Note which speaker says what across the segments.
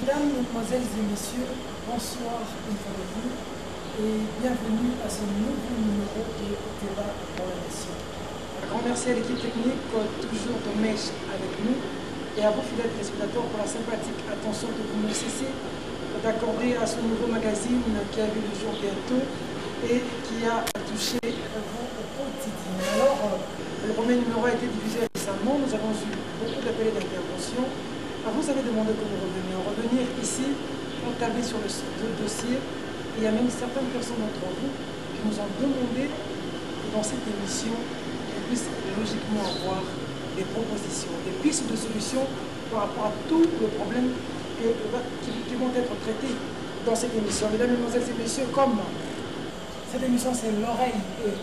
Speaker 1: Mesdames, Mesdemoiselles et Messieurs, bonsoir une fois de plus et bienvenue à ce nouveau numéro de Débat dans la Nation. Un grand merci à l'équipe technique, toujours de mèche avec nous, et à vos fidèles téléspectateurs pour la sympathique attention que vous ne cessez d'accorder à ce nouveau magazine qui a vu le jour bientôt et qui a touché vous au quotidien. Alors, le premier numéro a été diffusé récemment, nous avons eu beaucoup d'appels et d'interventions. Vous avez demandé que nous revenions. Revenir ici, on tabler sur le dossier. Et il y a même certaines personnes d'entre vous qui nous ont demandé que dans cette émission, on puisse logiquement avoir des propositions, des pistes de solutions par rapport à tous les problèmes qui vont être traités dans cette émission. Mesdames, Mesdemoiselles et Messieurs, comme cette émission, c'est l'oreille et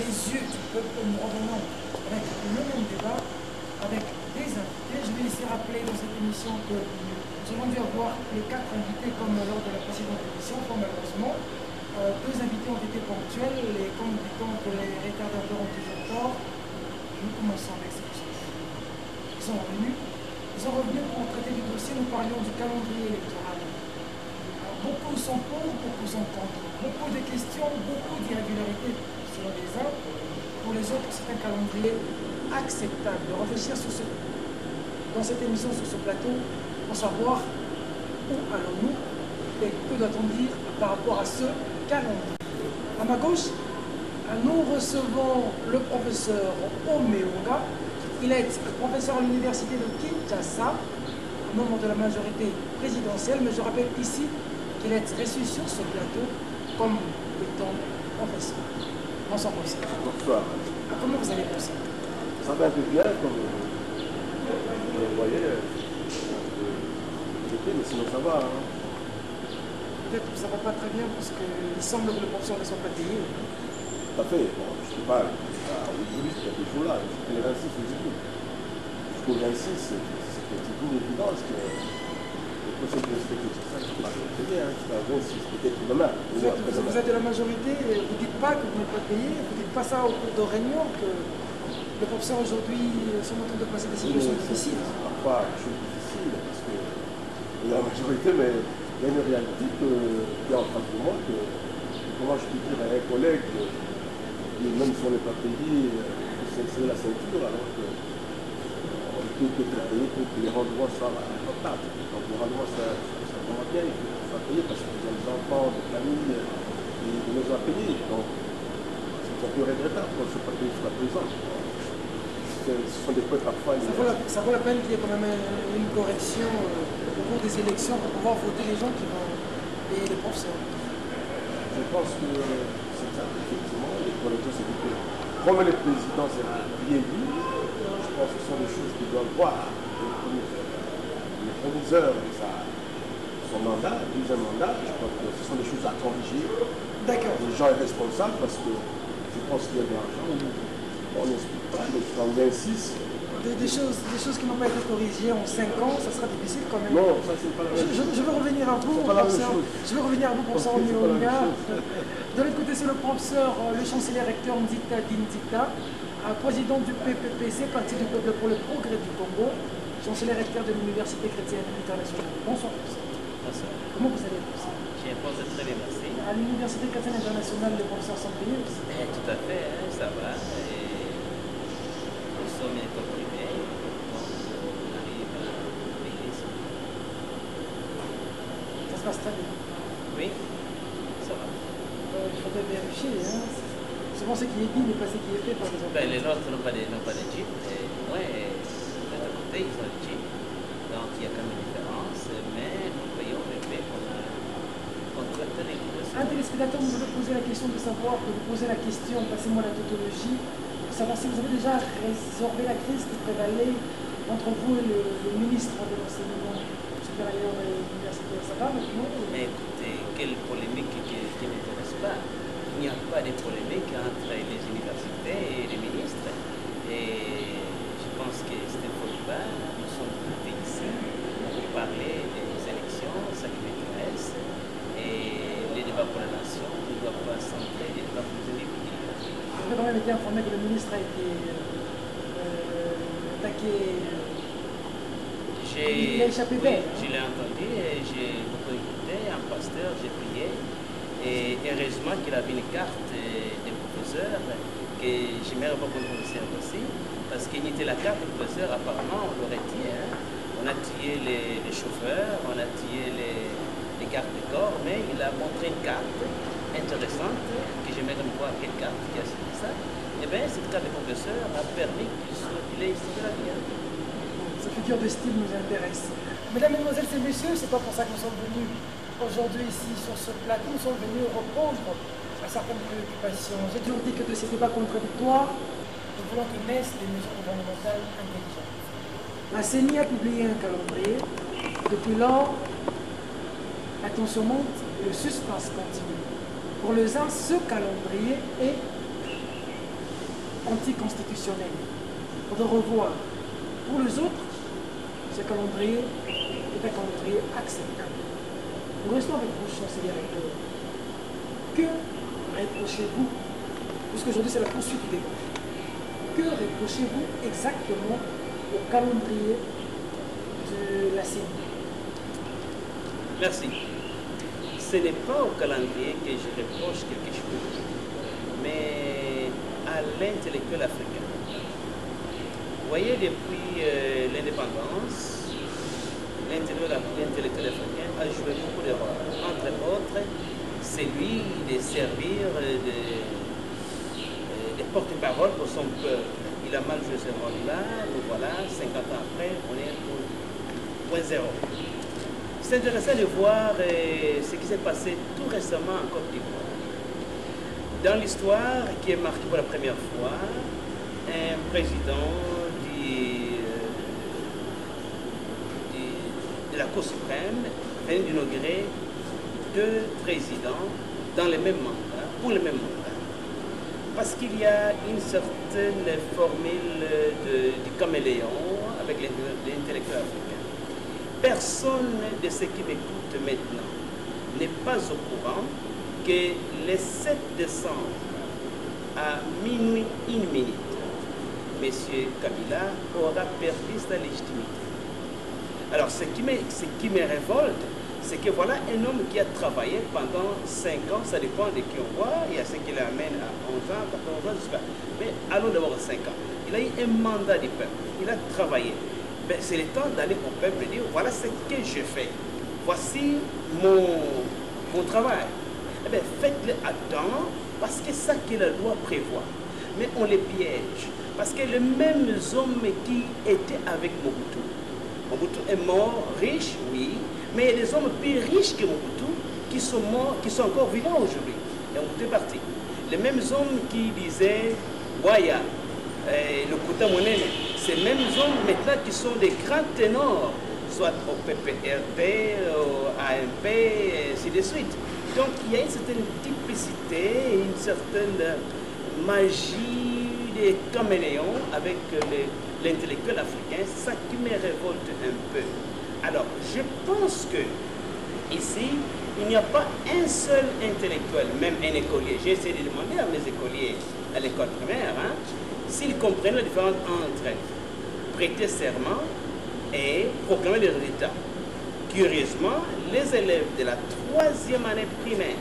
Speaker 1: les yeux du peuple, nous revenons avec le même débat, avec des invités. Je vais ici rappeler dans cette émission que nous avons dû avoir les 4 invités comme lors de la précédente émission. Malheureusement, 2 invités ont été ponctuels et comme dit-on que les retardateurs ont toujours tort, nous commençons avec ces personnes. Ils sont revenus pour traiter du dossier. Nous parlions du calendrier électoral. Alors, beaucoup sont pour, beaucoup sont contre. Beaucoup de questions, beaucoup d'irrégularités selon les uns. Pour les autres, c'est un calendrier acceptable de réfléchir dans cette émission, sur ce plateau, pour savoir où allons-nous et que doit-on dire par rapport à ce calendrier. À ma gauche, nous recevons le professeur Omeonga. Il est professeur à l'université de Kinshasa, membre de la majorité présidentielle, mais je rappelle ici qu'il est reçu sur ce plateau comme étant professeur. Bonsoir, professeur.
Speaker 2: Bonsoir.
Speaker 1: Comment vous allez, professeur?
Speaker 2: Ça va un peu bien, comme vous le voyez, mais sinon ça va. Hein.
Speaker 1: Peut-être que ça ne va pas très bien parce qu'il semble que les professeurs ne sont pas payés.
Speaker 2: Tout à fait. Bon, je ne sais pas, aujourd'hui, il y a des jours là, jusqu'au 26 aujourd'hui. Jusqu'au 26, c'est une évidence que les prochaines perspectives, c'est ça qui va très bien, jusqu'à 26, peut-être demain.
Speaker 1: Vous êtes de la majorité, vous ne dites pas que vous n'êtes pas payé, vous ne dites pas ça au cours de réunion, que les professeurs aujourd'hui sont en train de passer des situations difficiles.
Speaker 2: Parfois, des choses difficiles, parce que la majorité, mais il y a une réalité qui est en face de moi, que comment je peux dire à un collègue, même si on n'est pas payé, c'est la ceinture, alors qu'on peut être payé pour que les rendements soient acceptables. Donc les rendements, ça vraiment bien, il faut qu'ils soient payés parce qu'ils ont des enfants, des familles, et des maisons à payer. Donc c'est un peu regrettable qu'on ne soit pas payé jusqu'à présent. Ce sont des points parfois.
Speaker 1: Ça vaut la peine qu'il y ait quand même une correction au cours des élections pour pouvoir voter les gens qui vont payer les professeurs.
Speaker 2: Je pense que c'est ça, effectivement, les corrections, c'est que comme le président s'est bien dit, je pense que ce sont des choses qu'il doit voir les premières heures de son mandat, le deuxième mandat. Je crois que ce sont des choses à corriger.
Speaker 1: D'accord.
Speaker 2: Les gens sont responsables parce que je pense qu'il y a de l'argent. On n'explique pas, mais quand on insiste.
Speaker 1: Des choses qui n'ont pas été corrigées en 5 ans, ça sera difficile quand même.
Speaker 2: Non, ça c'est pas la même chose.
Speaker 1: Je veux revenir à vous, professeur Omeonga. De l'autre côté, c'est le professeur, le chancelier recteur Ndita Dindita, président du PPPC, Parti du Peuple pour le Progrès du Congo, chancelier recteur de l'Université chrétienne internationale. Bonsoir, professeur.
Speaker 3: Bonsoir.
Speaker 1: Comment vous allez, professeur?
Speaker 3: Je pense très bien, merci.
Speaker 1: À l'Université chrétienne internationale, les professeurs sont payés aussi.
Speaker 3: Tout à fait, hein, ça va. Nous sommes une école privée, donc on arrive à payer ça.
Speaker 1: Ça se passe très bien.
Speaker 3: Oui, ça va.
Speaker 1: Il faudrait vérifier. Hein. Souvent, ce qui est dit n'est pas ce qui est fait, par exemple.
Speaker 3: Ben, les nôtres n'ont pas de jeep, et moi, de l'autre côté, ils ont le jeep. Donc il y a quand même une différence, mais nous payons le fait qu'on a contracté les cours.
Speaker 1: Un téléspectateur nous avait posé la question de savoir, que vous posez la question, passez-moi la tautologie, pour savoir si vous avez déjà résorbé la crise qui prévalait entre vous et le ministre de l'enseignement supérieur et universitaire. Ça va maintenant?
Speaker 3: Mais écoutez, quelle polémique qui ne m'intéresse pas. Il n'y a pas de polémique entre les universités et les ministres. Et je pense que c'est un faux débat. Nous sommes invités ici pour parler des élections, ça qui m'intéresse. Et les débats pour la nation ne doivent pas centrer les débats pour les universités.
Speaker 1: Vous avez quand même été informé que le ministre a été attaqué. Il a échappé belle.
Speaker 3: Je l'ai entendu et j'ai beaucoup écouté, un pasteur, j'ai prié. Et heureusement qu'il avait une carte des professeurs, que j'aimerais pas qu'on professeur aussi, parce qu'il était la carte des professeurs, apparemment on l'aurait tué. Hein. On a tué les chauffeurs, on a tué les gardes de corps, mais il a montré une carte intéressante, que j'aimerais voir quelle carte qui a signé ça. Et bien cette carte des professeurs a permis qu'il ait sauvé la vie. Hein.
Speaker 1: Sa figure de style nous intéresse. Mesdames, Mesdemoiselles et Messieurs, c'est pas pour ça que nous sommes venus aujourd'hui ici sur ce plateau. Nous sommes venus répondre à certaines préoccupations. J'ai toujours dit que de ces débats contradictoires, nous voulons que naissent des mesures gouvernementales intelligentes. La CENI a publié un calendrier. Depuis lors, la tension monte et le suspense continue. Pour les uns, ce calendrier est anticonstitutionnel. On doit revoir. Pour les autres, ce calendrier est un calendrier acceptable. Nous restons avec vous, chancelier recteur. Que reprochez-vous? Puisqu'aujourd'hui c'est la poursuite du débat. Que reprochez-vous exactement au calendrier de la CENI?
Speaker 3: Merci. Ce n'est pas au calendrier que je reproche quelque chose, mais à l'intellectuel africain. Vous voyez, depuis l'indépendance, l'intellectuel africain a joué beaucoup de rôles. Entre autres, celui de servir de porte-parole pour son peuple. Il a mal joué ce rôle-là, donc voilà, 50 ans après, on est au point zéro. C'est intéressant de voir ce qui s'est passé tout récemment en Côte d'Ivoire. Dans l'histoire qui est marquée pour la première fois, un président de la Cour suprême vient d'inaugurer 2 présidents dans le même mandat, pour le même mandat. Parce qu'il y a une certaine formule du caméléon avec l'intellectuel africain. Personne de ceux qui m'écoutent maintenant n'est pas au courant que le 7 décembre à minuit 1 minute, M. Kabila aura perdu sa légitimité. Alors, ce qui me révolte, c'est que voilà un homme qui a travaillé pendant 5 ans, ça dépend de qui on voit, il y a ceux qui l'amènent à 11 ans, 14 ans, jusqu'à... Mais allons d'abord à 5 ans. Il a eu un mandat du peuple, il a travaillé. C'est le temps d'aller au peuple et dire, voilà ce que je fais. Voici mon travail. Eh bien, faites-le à temps, parce que c'est ça que la loi prévoit. Mais on les piège. Parce que les mêmes hommes qui étaient avec Mobutu est mort, riche, oui, mais il y a des hommes plus riches que Mobutu qui sont morts, qui sont encore vivants aujourd'hui. Et Mobutu est parti. Les mêmes hommes qui disaient, Waya, le Kouta Monene, ces mêmes hommes maintenant qui sont des grands ténors, soit au PPRP, au AMP, et ainsi de suite. Donc il y a une certaine typicité, une certaine magie des caméléons avec l'intellectuel africain, c'est ça qui me révolte un peu. Alors, je pense que ici, il n'y a pas un seul intellectuel, même un écolier. J'ai essayé de demander à mes écoliers à l'école primaire, hein, s'ils comprennent la différence entre prêter serment et proclamer les résultats. Curieusement, les élèves de la 3e année primaire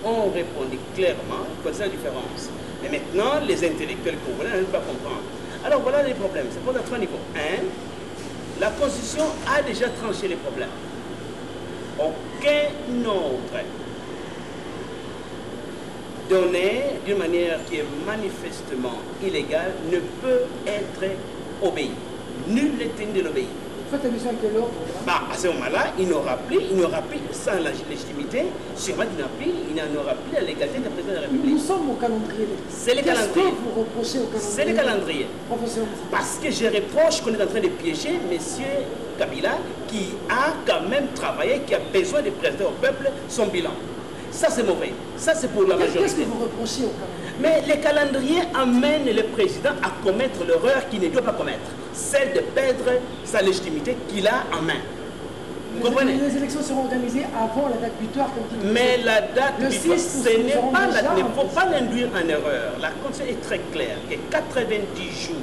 Speaker 3: ont répondu clairement que c'est la différence. Et maintenant, les intellectuels congolais ne peuvent pas comprendre. Alors voilà les problèmes. C'est pour à 3 niveaux. 1, la Constitution a déjà tranché les problèmes. Aucun autre donné d'une manière qui est manifestement illégale ne peut être obéi. Nul n'est tenu de l'obéir.
Speaker 1: Faites allusion à quel ordre?
Speaker 3: À ce moment-là, il n'aura plus, sans la légitimité, sûrement il n'aura plus la légalité de président de la République.
Speaker 1: Nous sommes au calendrier.
Speaker 3: C'est le calendrier.
Speaker 1: Qu'est-ce que vous reprochez au calendrier?
Speaker 3: C'est le calendrier.
Speaker 1: Professeur.
Speaker 3: Parce que je reproche qu'on est en train de piéger M. Kabila, qui a quand même travaillé, qui a besoin de présenter au peuple son bilan. Ça, c'est mauvais. Ça, c'est pour la majorité.
Speaker 1: Qu'est-ce que vous reprochez au calendrier?
Speaker 3: Mais le calendrier amène le président à commettre l'erreur qu'il ne doit pas commettre, celle de perdre sa légitimité qu'il a en main. Vous comprenez?
Speaker 1: Les élections seront organisées avant la date butoir.
Speaker 3: Mais la date butoir, ce n'est pas il ne faut pas l'induire en erreur. La Constitution est très claire que 90 jours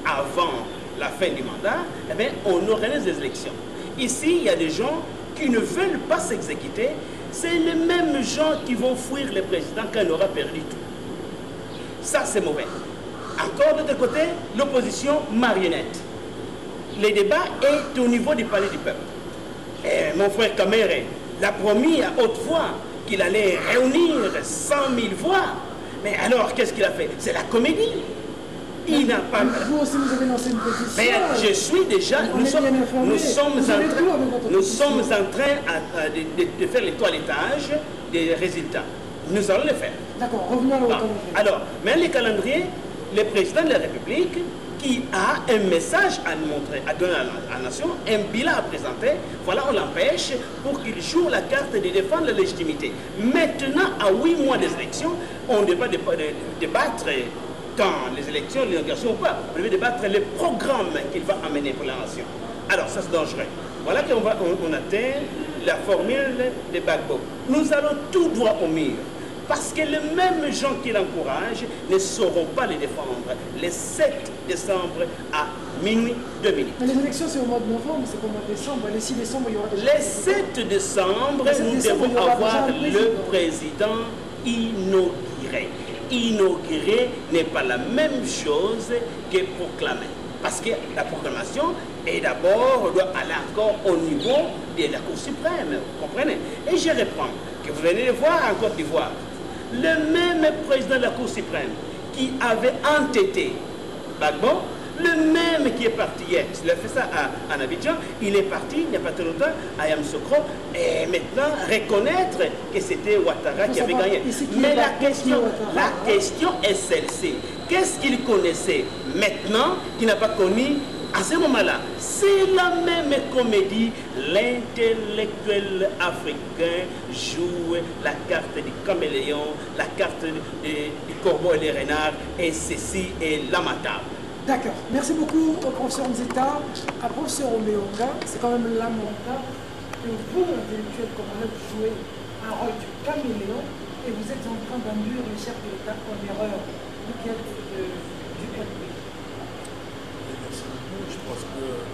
Speaker 3: avant la fin du mandat, eh bien, on organise des élections. Ici, il y a des gens qui ne veulent pas s'exécuter. C'est les mêmes gens qui vont fuir le président quand il aura perdu tout. Ça, c'est mauvais. Encore de l'autre côté, l'opposition marionnette. Le débat est au niveau du palais du peuple. Et mon frère Kamere l'a promis à haute voix qu'il allait réunir 100 000 voix. Mais alors, qu'est-ce qu'il a fait? C'est la comédie. Il n'a pas...
Speaker 1: Vous aussi, vous avez lancé une pétition.
Speaker 3: Mais je suis déjà... Nous sommes en train de faire le toilettage des résultats. Nous allons le faire.
Speaker 1: D'accord, revenons au calendrier.
Speaker 3: Alors, mais le calendrier, le président de la République, qui a un message à montrer, à donner à la nation, un bilan à présenter, voilà, on l'empêche pour qu'il joue la carte de défendre la légitimité. Maintenant, à 8 mois des élections, on ne va pas débattre quand les élections, l'inauguration ou pas, on devait débattre le programme qu'il va amener pour la nation. Alors, ça c'est dangereux. Voilà qu'on atteint la formule de Gbagbo. Nous allons tout droit au mur. Parce que les mêmes gens qui l'encouragent ne sauront pas les défendre le 7 décembre à minuit 2 minutes.
Speaker 1: Mais les élections, c'est au mois de novembre, c'est pas au mois de décembre. Le 6 décembre, il y aura déjà...
Speaker 3: Le 7 décembre, nous devons avoir le président inauguré. Inaugurer n'est pas la même chose que proclamer. Parce que la proclamation est d'abord, doit aller encore au niveau de la Cour suprême. Vous comprenez? Et je reprends, que vous venez de voir en Côte d'Ivoire, le même président de la Cour suprême qui avait entêté Gbagbo, le même qui est parti hier, il a fait ça à Abidjan, il est parti il n'y a pas très longtemps à Yamoussoukro, et maintenant reconnaître que c'était Ouattara qui avait gagné. Mais la question est celle-ci. Qu'est-ce qu'il connaissait maintenant qu'il n'a pas connu à ce moment-là? C'est la même comédie. L'intellectuel africain joue la carte du caméléon, la carte du corbeau et des renards, et ceci est lamentable.
Speaker 1: D'accord. Merci beaucoup au professeur Nzita, à professeur Omeonga. C'est quand même lamentable que vous, intellectuel congolais, jouez un rôle du caméléon et vous êtes en train d'induire le chef de l'État en erreur. Du calcul.
Speaker 2: Merci beaucoup. Je pense que,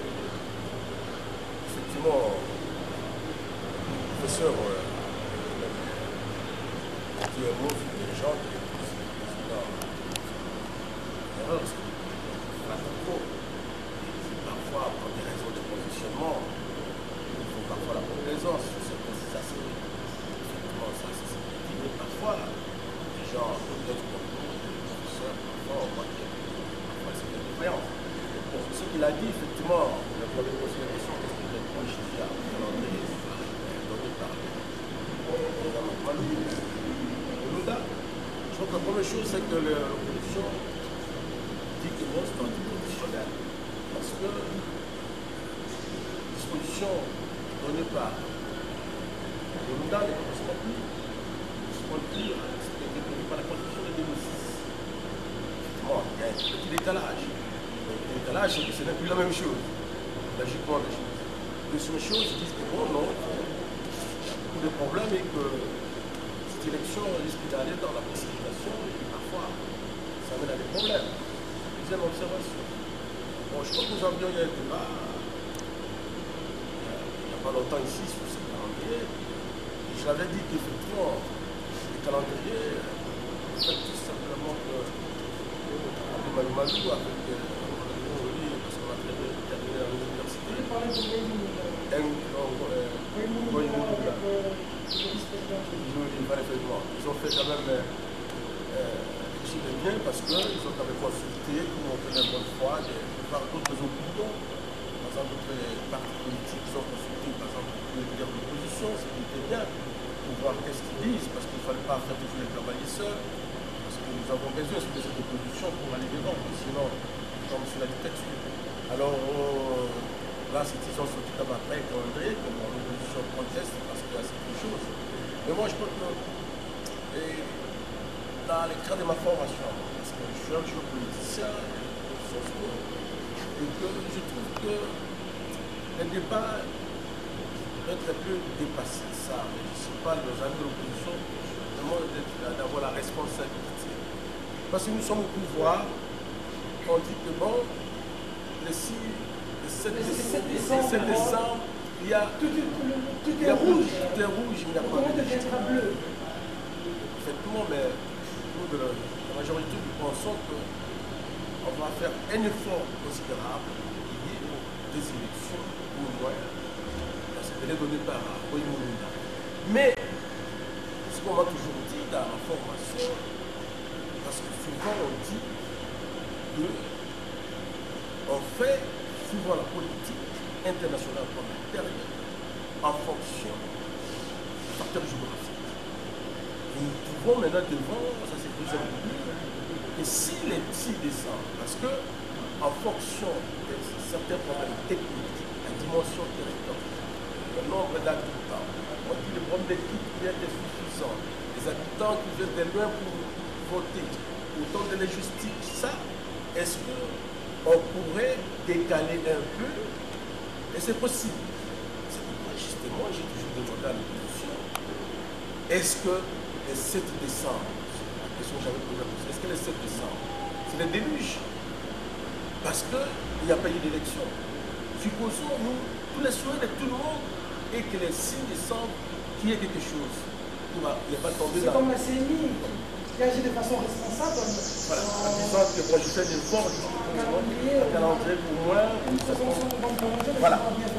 Speaker 2: effectivement, le professeur dit un mot sur les gens qui sont dans l'erreur. Parfois, pour des raisons de positionnement, il faut parfois la complaisance sur certaines situations. Effectivement, ça c'est dit, mais parfois, les gens, peut-être comme le professeur, parfois, on voit qu'il y a c'est une défaillance. Bon, ce qu'il a dit, effectivement, le premier conseil de question, qu'est-ce qu'il reproche ici à calendrier donné par les amendements de Lunda. Je crois que la première chose, c'est que l'opposition dit que bon, c'est anticonstitutionnel. Parce que disposition donnée par Lunda ne correspond plus. C'était donné par la Constitution de 2006. Bon, il y a un petit décalage. Le décalage, c'est que ce n'est plus la même chose. Logiquement, des choses. Deuxième chose, ils disent que bon, non, il y a beaucoup de problèmes et que cette élection risque d'aller dans la précipitation et parfois, ça mène à des problèmes. Deuxième observation. Bon, je crois que nous avions eu un débat il n'y a pas longtemps ici sur ce calendrier. Et je l'avais dit qu'effectivement, le calendrier, c'est tout simplement que Malou Malou avec parce qu'on a terminé à l'université. Ils ont fait quand même quelque chose de bien parce qu'ils ont quand même consulté, comme on fait la bonne foi, par d'autres opinions. Par exemple, les partis politiques, ils ont consulté, par exemple, les leaders de l'opposition, c'était bien pour voir qu'est-ce qu'ils disent, parce qu'il ne fallait pas faire toujours les travailler seuls. Nous avons besoin de cette opposition pour aller devant, sinon on tombe sur la dictature. Alors là, ils ont sorti comme après un calendrier, comme l'opposition conteste parce qu'il y a certaines choses. Mais moi, je crois que dans les cas de ma formation, parce que je suis un géopoliticien, et que je trouve que le débat peut être un peu dépassé. Ça, mais je ne suis pas nos amis de l'opposition, d'avoir la responsabilité. Parce que nous sommes au pouvoir, on dit que bon, le 6, le 7
Speaker 1: décembre,
Speaker 2: il y a
Speaker 1: tout est rouge.
Speaker 2: Tout est rouge, il n'y a pas
Speaker 1: Comment
Speaker 2: de
Speaker 1: deviendra bleu?
Speaker 2: Effectivement, mais nous, la majorité, nous pensons qu'on va faire un effort considérable lié des élections au moins, parce qu'elle est donnée par Oïmouna. Mais ce qu'on m'a toujours dit dans la formation, parce que souvent on dit qu'on fait souvent la politique internationale comme intérieure en fonction du facteur géographique. Et nous trouvons maintenant devant, ça c'est plus important, que si les 6 décembre, parce que en fonction de certains problèmes techniques, la dimension territoriale, le nombre d'habitants, on dit le problème d'équipe qui est insuffisant, les habitants qui viennent de loin pour voter, autant de légistique, ça, est-ce qu'on pourrait décaler un peu? Et c'est possible. C'est pourquoi justement j'ai toujours demandé à l'opposition, est-ce que le 7 décembre, la question que j'avais posée, est-ce que le 7 décembre, c'est le déluge? Parce qu'il n'y a pas eu d'élection. Supposons, nous, tous les souhaits de tout le monde, et que le 6 décembre, qu'il y ait quelque chose. Il n'est pas tombé
Speaker 1: C'est
Speaker 2: dans...
Speaker 1: comme la CNI qui agit de façon responsable.
Speaker 2: Voilà, en disant que moi je fais des efforts, un calendrier pour moi. Voilà.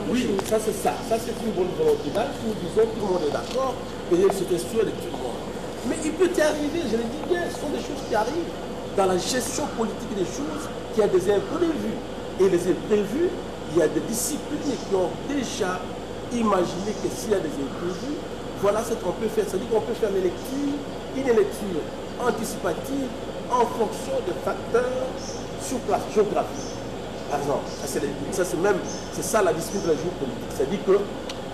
Speaker 2: Oui, ça c'est ça. Ça c'est une bonne volonté. Là, nous disons tout le monde est d'accord, et c'était sûr de tout le monde. Mais il peut y arriver, je le dis bien, ce sont des choses qui arrivent. Dans la gestion politique des choses, qu'il y a des imprévus. Et les imprévus, il y a des disciplines qui ont déjà imaginé que s'il y a des imprévus, voilà ce qu'on peut faire. C'est-à-dire qu'on peut faire une lecture anticipative en fonction de facteurs sur place géographique. Par exemple, c'est ça la discipline de la géopolitique. C'est-à-dire que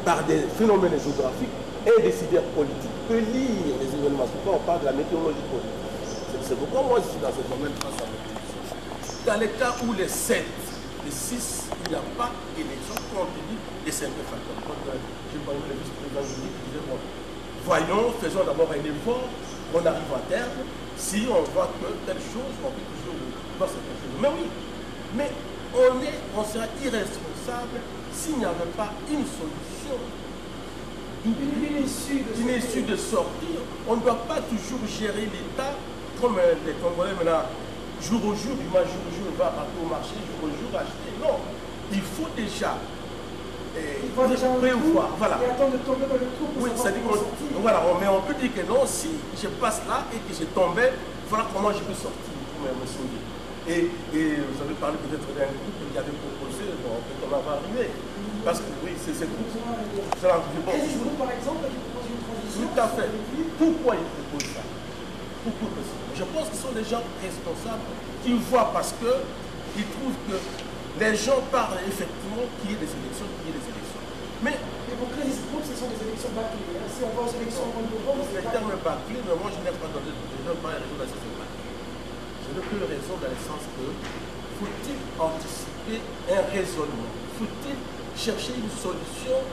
Speaker 2: par des phénomènes géographiques, un décideur politique peut lire les événements. Souvent on parle de la météorologie politique. C'est pourquoi moi je suis dans ce domaine face à l'opposition. Dans les cas où les 7, les 6, il n'y a pas d'élection compte tenu des 5 facteurs. J'ai parlé de le vice-président qui disait bon, voyons, faisons d'abord un effort, on arrive à terme. Si on voit que telle chose, on peut toujours voir cette chose. Mais oui, mais on sera irresponsable s'il n'y avait pas une solution, une issue de sortir. On ne doit pas toujours gérer l'État comme les Congolais maintenant, jour au jour, il va partir au marché, jour au jour acheter. Non, il faut déjà prévoir. Voilà.
Speaker 1: Et attendre de tomber dans le trou pour
Speaker 2: oui,
Speaker 1: savoir comment sortir.
Speaker 2: Voilà, mais on peut dire que non, si je passe là et que je tombais, voilà comment je peux sortir pour me sauver. Et vous avez parlé peut-être d'un groupe qui avait proposé, bon, peut-être on va arriver. Parce que oui, c'est ce groupe. C'est un groupe.
Speaker 1: Par exemple, qui propose une transition.
Speaker 2: Tout à fait. Pourquoi ils proposent ça? Pourquoi? Je pense que ce sont des gens responsables qui voient parce qu'ils trouvent que les gens parlent effectivement qu'il y ait des élections, Mais
Speaker 1: pour créer ce groupe, ce sont des élections bâclées. Si on va aux élections en novembre,
Speaker 2: c'est le terme bâclé, mais moi je n'ai pas donné raison dans cette bâclée. Je n'ai plus raison dans le sens que faut-il anticiper un raisonnement? Faut-il chercher une solution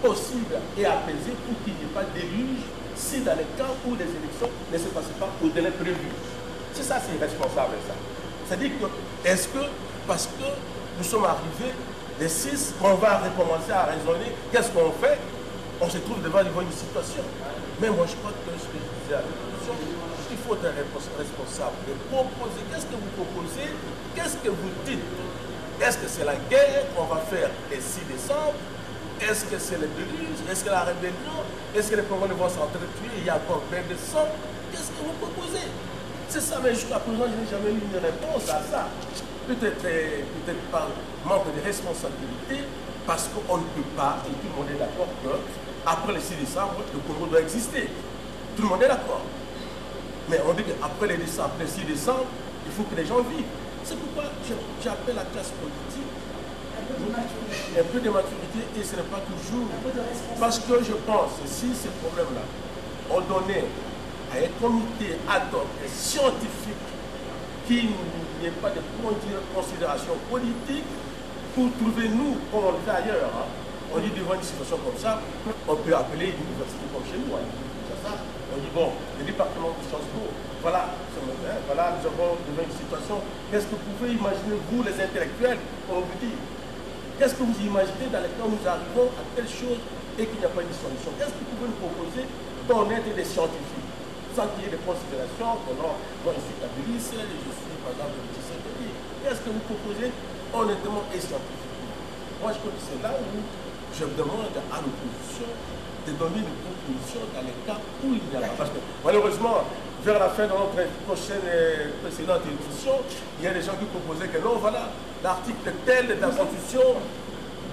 Speaker 2: possible et apaisée pour qu'il n'y ait pas de déluge si dans le cas où les élections ne se passent pas au délai prévu? C'est ça, c'est irresponsable ça. C'est-à-dire que, est-ce que, parce que nous sommes arrivés les 6, on va recommencer à raisonner, qu'est-ce qu'on fait? On se trouve devant une situation. Mais moi je crois que ce que je disais à l'opposition, il faut être responsable de proposer. Qu'est-ce que vous proposez? Qu'est-ce que vous dites? Est-ce que c'est la guerre qu'on va faire le 6 décembre? Est-ce que c'est le déluge? Est-ce que la rébellion? Est-ce que les Congolais vont s'entretuer? Il y a encore plein de sang. Qu'est-ce que vous proposez? C'est ça, mais jusqu'à présent, je n'ai jamais eu une réponse à ça. Peut-être par manque de responsabilité, parce qu'on ne peut pas, et tout le monde est d'accord qu'après le 6 décembre, le Congo doit exister. Tout le monde est d'accord. Mais on dit qu'après le 6 décembre, il faut que les gens vivent. C'est pourquoi j'appelle la classe politique un peu de maturité, et ce n'est pas toujours. Parce que je pense, si ces problèmes-là ont donné à un comité ad hoc scientifique qui n'ait pas de considération politique pour trouver nous, comme on le fait ailleurs, on dit devant une situation comme ça, on peut appeler une université comme chez nous, ça, On dit, bon, le département de Sciences Po, voilà, voilà, nous avons devant une situation. Qu'est-ce que vous pouvez imaginer, vous, les intellectuels, on vous dit, qu'est-ce que vous imaginez dans lesquels nous arrivons à telle chose et qu'il n'y a pas de solution? Qu'est-ce que vous pouvez nous proposer pour être des scientifiques, sans qu'il y ait des considérations, qu'on stabilise, je suis par exemple le petit synthétique. Qu'est-ce que vous proposez honnêtement et scientifiquement? Moi, je crois que c'est là où je demande à l'opposition de donner une proposition dans les cas où il y a. Parce que malheureusement, vers la fin de notre précédente émission, il y a des gens qui proposaient que non, voilà, l'article tel de la Constitution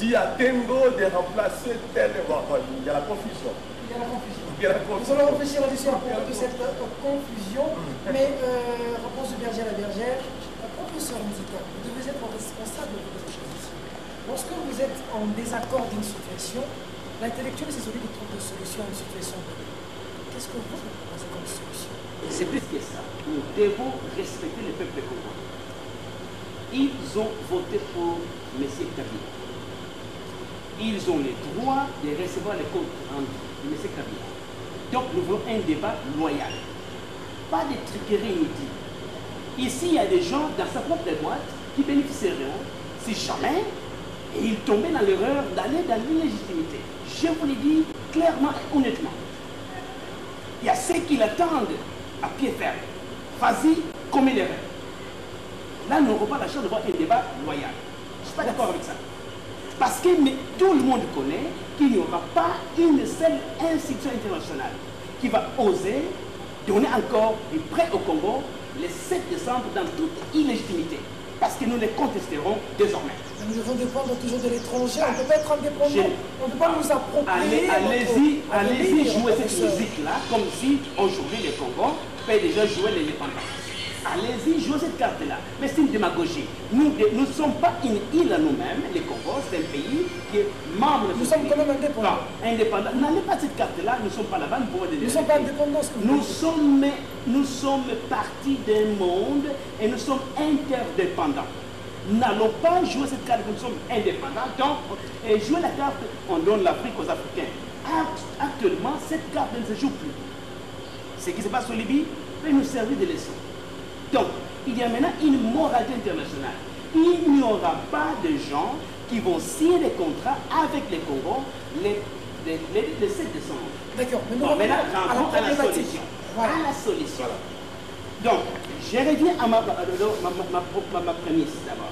Speaker 2: dit à Tengo de remplacer tel. Bon, il y a la confusion.
Speaker 1: Il y a la confusion.
Speaker 2: Il y a la confusion.
Speaker 1: Nous allons réfléchir là-dessus à propos de cette confusion. Mais réponse de berger à la bergère. Professeur Nzika, vous devez être responsable de votre position. Lorsque vous êtes en désaccord d'une situation, l'intellectuel, c'est celui qui trouve des solutions à une situation donnée. Qu'est-ce que vous proposez comme solution?
Speaker 4: C'est plus que ça. Nous devons respecter le peuple congolais. Ils ont voté pour M. Kabila. Ils ont le droit de recevoir les comptes rendus de M. Kabila. Donc nous voulons un débat loyal. Pas de triqueries inutiles. Ici, il y a des gens dans sa propre boîte qui bénéficieront si jamais ils tombaient dans l'erreur d'aller dans l'illégitimité. Je vous le dis clairement et honnêtement. Il y a ceux qui l'attendent à pied ferme. Vas-y, commets l'erreur. Là, nous n'aurons pas la chance de voir un débat loyal. Je ne suis pas d'accord avec ça. Parce que tout le monde connaît qu'il n'y aura pas une seule institution internationale qui va oser donner encore du prêt au Congo le 7 décembre dans toute illégitimité. Parce que nous les contesterons désormais.
Speaker 1: Mais nous devons dépendre toujours de l'étranger. On ne peut pas être indépendant. On ne peut pas nous approprier.
Speaker 4: Allez-y jouer cette musique-là, comme si aujourd'hui le Congo peut déjà jouer l'indépendance. Allez-y jouer cette carte-là. Mais c'est une démagogie. Nous ne sommes pas une île à nous-mêmes. Le Congo, c'est un pays qui est membre de
Speaker 1: Nous sommes quand même indépendants.
Speaker 4: Non, indépendants. N'allez pas cette carte-là. Nous ne sommes pas là-bas. Nous
Speaker 1: ne sommes pas indépendants.
Speaker 4: Nous sommes partis d'un monde et nous sommes interdépendants. N'allons pas jouer cette carte. Nous sommes indépendants. Donc, jouer la carte, on donne l'Afrique aux Africains. Actuellement, cette carte ne se joue plus. Ce qui se passe en Libye peut nous servir de leçon. Donc, il y a maintenant une moralité internationale. Il n'y aura pas de gens qui vont signer des contrats avec les Congo le 7 décembre.
Speaker 1: D'accord, mais nous
Speaker 4: maintenant,
Speaker 1: rentrons
Speaker 4: à la solution. Voilà. À la solution. Donc, je reviens à ma prémisse d'abord.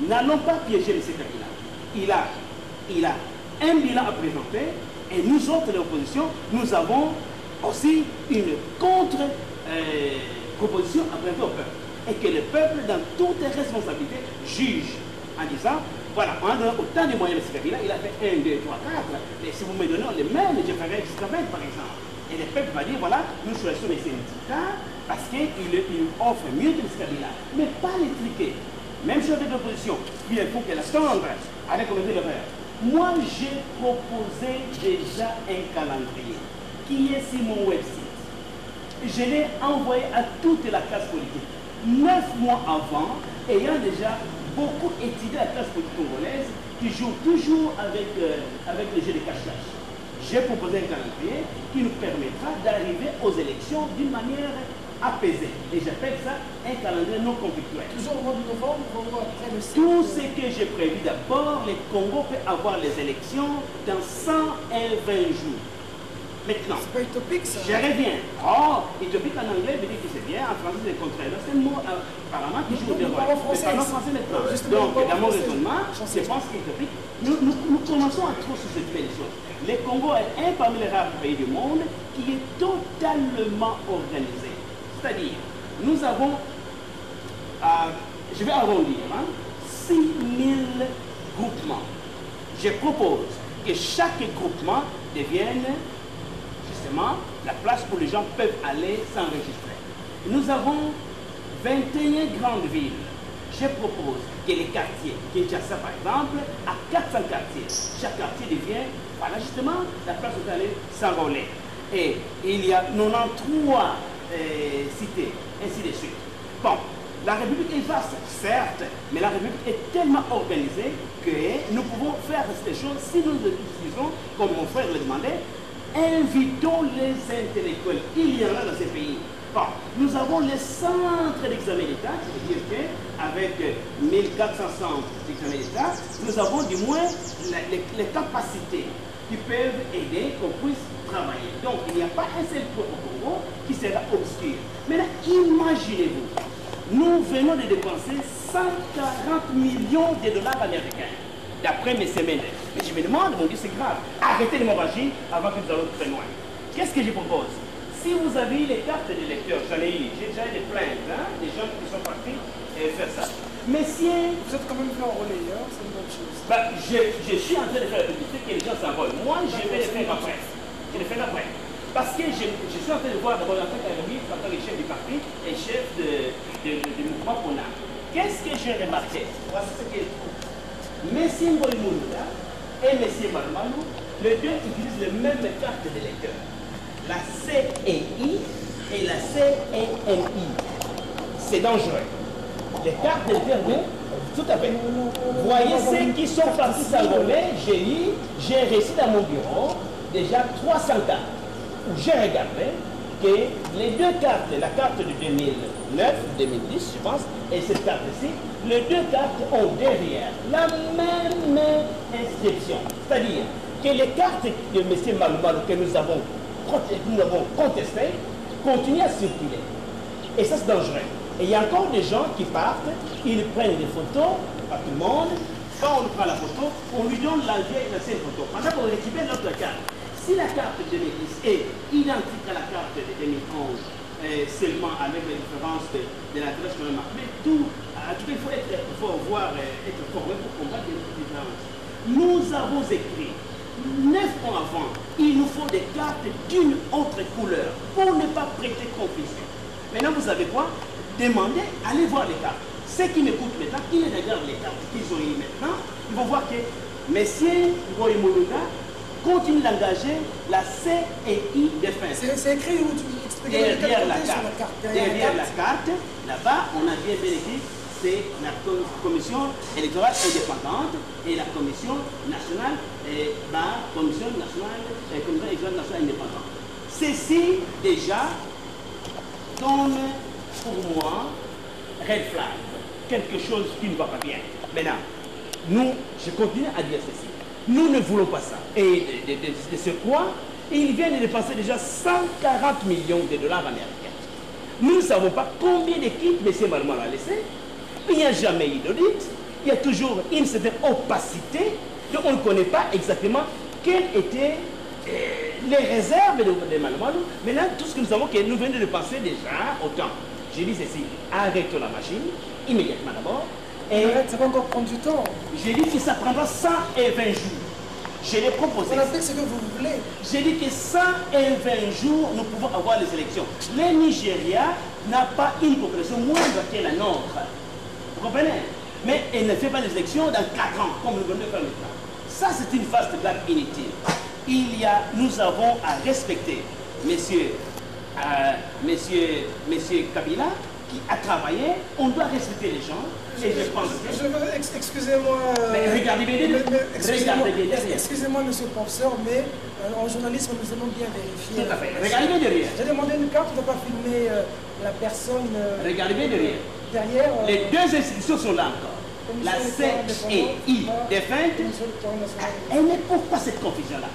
Speaker 4: N'allons pas piéger M. Kabila. Il a un bilan à présenter et nous autres, l'opposition, nous avons aussi une contre-proposition à présenter au peuple. Et que le peuple, dans toutes les responsabilités, juge en disant, voilà, on a donné autant de moyens à M. Kabila, il a fait 1, 2, 3, 4, et si vous me donnez les mêmes, je ferai jusqu'à 20 par exemple. Et le peuple va dire, voilà, nous choisissons les syndicats parce qu'ils offrent mieux que M. Kabila. Mais pas les triquer. Même chose avec l'opposition. Puis il faut qu'elle attende avec l'erreur. Moi, j'ai proposé déjà un calendrier qui est sur mon website. Je l'ai envoyé à toute la classe politique. 9 mois avant, ayant déjà beaucoup étudié la classe politique congolaise qui joue toujours avec le jeu de cache-cache. J'ai proposé un calendrier qui nous permettra d'arriver aux élections d'une manière apaisée. Et j'appelle ça un calendrier non conflictuel.
Speaker 1: Toujours au mois de novembre, après le 7.
Speaker 4: Tout ce que j'ai prévu d'abord, le Congo peut avoir les élections dans 120 jours. Maintenant,
Speaker 1: c'est pas utopique ça.
Speaker 4: Je reviens. Oh, utopique en anglais veut dire que c'est bien, en français c'est le contraire. C'est un mot apparemment qui joue de rôle. Mais parlons français maintenant. Donc, dans mon raisonnement, je pense qu'utopique, nous commençons à trop sous-estimer les choses. Le Congo est un parmi les rares pays du monde qui est totalement organisé. C'est-à-dire, nous avons, je vais arrondir, 6 000 groupements. Je propose que chaque groupement devienne la place où les gens peuvent aller s'enregistrer. Nous avons 21 grandes villes. Je propose que les quartiers, Kinshasa par exemple, à 400 quartiers, chaque quartier devient, voilà justement, la place où vous allez s'enrôler. Et il y a 93 cités, ainsi de suite. Bon, la République est vaste, certes, mais la République est tellement organisée que nous pouvons faire ces choses si nous utilisons, comme mon frère le demandait, invitons les intellectuels. Il y en a dans ces pays. Bon, nous avons les centres d'examen d'État, c'est-à-dire qu'avec 1400 centres d'examen d'État, nous avons du moins les capacités qui peuvent aider qu'on puisse travailler. Donc, il n'y a pas un seul point au Congo qui sera obscur. Maintenant, imaginez-vous, nous venons de dépenser 140 millions de dollars américains, d'après mes semaines. Mais je me demande, mon Dieu, c'est grave. Arrêtez de m'enrager avant que nous allons très loin. Qu'est-ce que je propose? Si vous avez les cartes d'électeurs, j'en ai eu, j'ai déjà eu des plaintes, hein, des gens qui sont partis faire ça. Messieurs,
Speaker 1: Vous êtes quand même fait enrôler, hein, c'est une bonne chose.
Speaker 4: bah, je suis en train de faire la publicité que les gens s'envolent. Moi, je vais le faire après. Je le fais après. Parce que je suis en train de voir d'abord en tant qu'analyste, en tant que chef du parti et chef du mouvement qu'on a. Qu'est-ce que j'ai remarqué? Voici ce que je trouve. Messieurs Ngoïmoula et Messieurs Malmalou, les deux utilisent les mêmes cartes d'électeurs. La CEI et la CEMI. C'est dangereux. Les cartes d'électeurs, oui, tout à fait. Voyez ceux qui sont partis s'envoler, j'ai reçu dans mon bureau déjà 300 cartes. Où j'ai regardé que les deux cartes, la carte de 2009, 2010, je pense, et cette carte-ci, les deux cartes ont derrière la même inscription. C'est-à-dire que les cartes de M. Malumalo que nous avons contestées continuent à circuler. Et ça, c'est dangereux. Et il y a encore des gens qui partent, ils prennent des photos à tout le monde. Quand on prend la photo, on lui donne la vieille et l'ancienne photo. Pendant qu'on récupère notre carte. Si la carte de 2010 est identique à la carte de 2011, seulement avec la différence de l'adresse qu'on a marquée, mais tout, il faut être formé pour combattre les différences. Nous avons écrit 9 ans avant, il nous faut des cartes d'une autre couleur pour ne pas prêter confusion. Maintenant, vous savez quoi? Demandez, allez voir les cartes. Ceux qui m'écoutent maintenant, qui regardent les cartes qu'ils ont eues maintenant, ils vont voir que Messieurs Ngoïmoula continue d'engager la CEI de fin.
Speaker 1: C'est écrit où tu expliques
Speaker 4: derrière la carte. Derrière la carte, là-bas, on a bien écrit, c'est la commission électorale indépendante et la commission nationale, commission électorale nationale indépendante. Ceci, déjà, donne pour moi red flag, quelque chose qui ne va pas bien. Maintenant, je continue à dire ceci. Nous ne voulons pas ça. Et de ce quoi, ils viennent de dépenser déjà 140 millions de dollars américains. Nous ne savons pas combien d'équipes M. Malumalo a laissé. Il n'y a jamais eu d'audit. Il y a toujours une certaine opacité. Donc on ne connaît pas exactement quelles étaient les réserves de Malumalo. Maintenant, tout ce que nous savons, que nous venons de dépenser déjà autant. Je dis ceci, arrêtons la machine, immédiatement d'abord.
Speaker 1: Ça va encore prendre du temps.
Speaker 4: J'ai dit que ça prendra 120 jours. Je l'ai proposé.
Speaker 1: On a fait ce que vous voulez.
Speaker 4: J'ai dit que 120 jours, nous pouvons avoir les élections. Le Nigeria n'a pas une population moindre que la nôtre. Vous comprenez? Mais elle ne fait pas les élections dans 4 ans, comme nous venons de faire maintenant. Ça, c'est une vaste blague inutile. Nous avons à respecter, monsieur Kabila, qui a travaillé. On doit respecter les gens. Et je pense que...
Speaker 1: Excusez-moi...
Speaker 4: regardez bien derrière.
Speaker 1: Excusez-moi, monsieur le professeur, mais en journalisme, nous allons bien vérifier.
Speaker 4: Tout à fait. Regardez bien derrière.
Speaker 1: J'ai demandé une carte, on ne doit pas filmer la personne...
Speaker 4: regardez bien derrière.
Speaker 1: Derrière...
Speaker 4: les deux institutions sont là encore. La CEI défunte. Mais pourquoi cette confusion-là?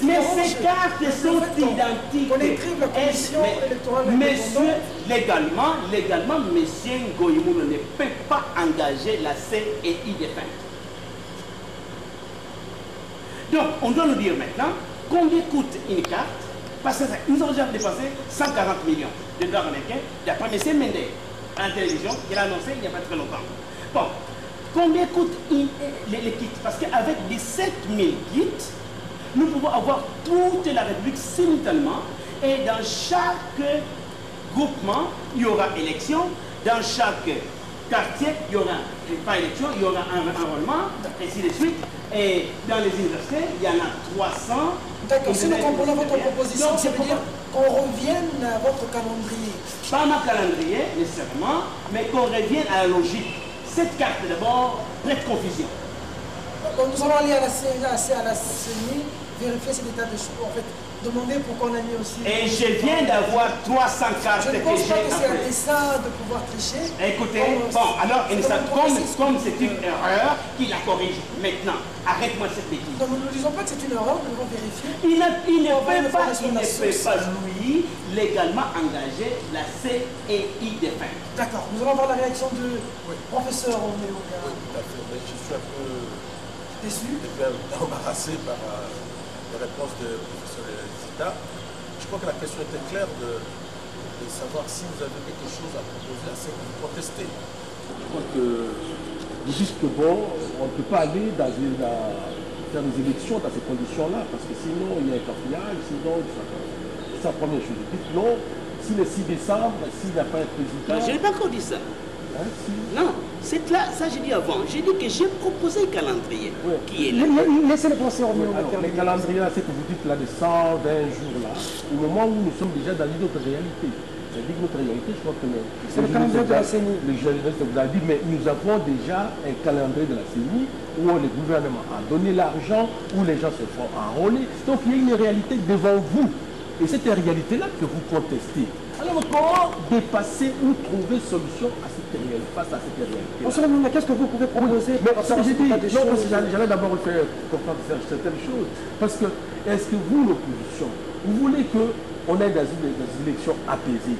Speaker 4: Mais ces cartes sont identiques.
Speaker 1: On écrive la commission électorale
Speaker 4: monsieur, légalement, monsieur Ngoïmoula ne peut pas engager la CEI défunte. Donc, on doit nous dire maintenant combien coûte une carte, parce que nous avons déjà dépensé 140 millions de dollars américains, d'après M. Mende, à la télévision, il a annoncé il n'y a pas très longtemps. Bon, combien coûte les kits? Parce qu'avec 17 000 kits, nous pouvons avoir toute la République simultanément, et dans chaque groupement, il y aura élection, dans chaque quartier, il y aura pas élection, il y aura un enrôlement, ainsi de suite, et dans les universités, il y en a 300.
Speaker 1: D'accord, si nous comprenons votre proposition, ça veut dire qu'on revienne à votre calendrier.
Speaker 4: Pas ma calendrier, nécessairement, mais qu'on revienne à la logique. Cette carte, d'abord, prête confusion.
Speaker 1: Bon, nous allons aller à la CENI, vérifier cet état de choses. En fait, demander pourquoi on a mis aussi...
Speaker 4: Et je viens d'avoir 300 cartes
Speaker 1: Je ne
Speaker 4: que
Speaker 1: pense pas
Speaker 4: j'ai
Speaker 1: que c'est un
Speaker 4: appelées.
Speaker 1: dessein de pouvoir tricher.
Speaker 4: Écoutez, bon, alors, comme c'est une erreur, qu'il la corrige maintenant. Arrête-moi cette bêtise.
Speaker 1: Donc, nous ne disons pas que c'est une erreur, nous devons vérifier.
Speaker 4: Il ne peut pas, lui, légalement engager la CEI des fins.
Speaker 1: D'accord, nous allons voir la réaction du professeur Roméo.
Speaker 2: Oui, tout à fait. Mais je suis un peu
Speaker 1: Déçu.
Speaker 2: embarrassé par les réponses du professeur Zita. Je crois que la question était claire de savoir si vous avez quelque chose à proposer à ceux qui vous contestez. Je crois que vous dites que bon, on ne peut pas aller faire des élections dans ces conditions-là, parce que sinon il y a un cafouillage, sinon c'est la première chose. Dites non, si le 6 décembre, s'il n'y a pas un président...
Speaker 4: Non, je n'ai pas encore dit ça.
Speaker 2: Hein, si.
Speaker 4: Non, c'est là, ça j'ai dit avant. J'ai dit que j'ai proposé un calendrier qui est là.
Speaker 1: Laissez-le penser Roméo.
Speaker 2: Alors, les calendriers, là, c'est que vous dites là de 120 jours là, au moment où nous sommes déjà dans notre réalité. C'est-à-dire que notre réalité, je crois que
Speaker 1: c'est le calendrier de la CENI.
Speaker 2: Les journalistes vous avez dit, mais nous avons déjà un calendrier de la CENI où le gouvernement a donné l'argent, où les gens se font enrôler. Donc il y a une réalité devant vous. Et c'est cette réalité-là que vous contestez. Alors comment dépasser ou trouver solution à cette réalité, face à cette réalité?
Speaker 1: Qu'est-ce que vous pouvez proposer?
Speaker 2: Mais j'ai dit, non, parce que j'allais d'abord faire comprendre certaines choses. Parce que, est-ce que vous, l'opposition, vous voulez qu'on ait des élections apaisées?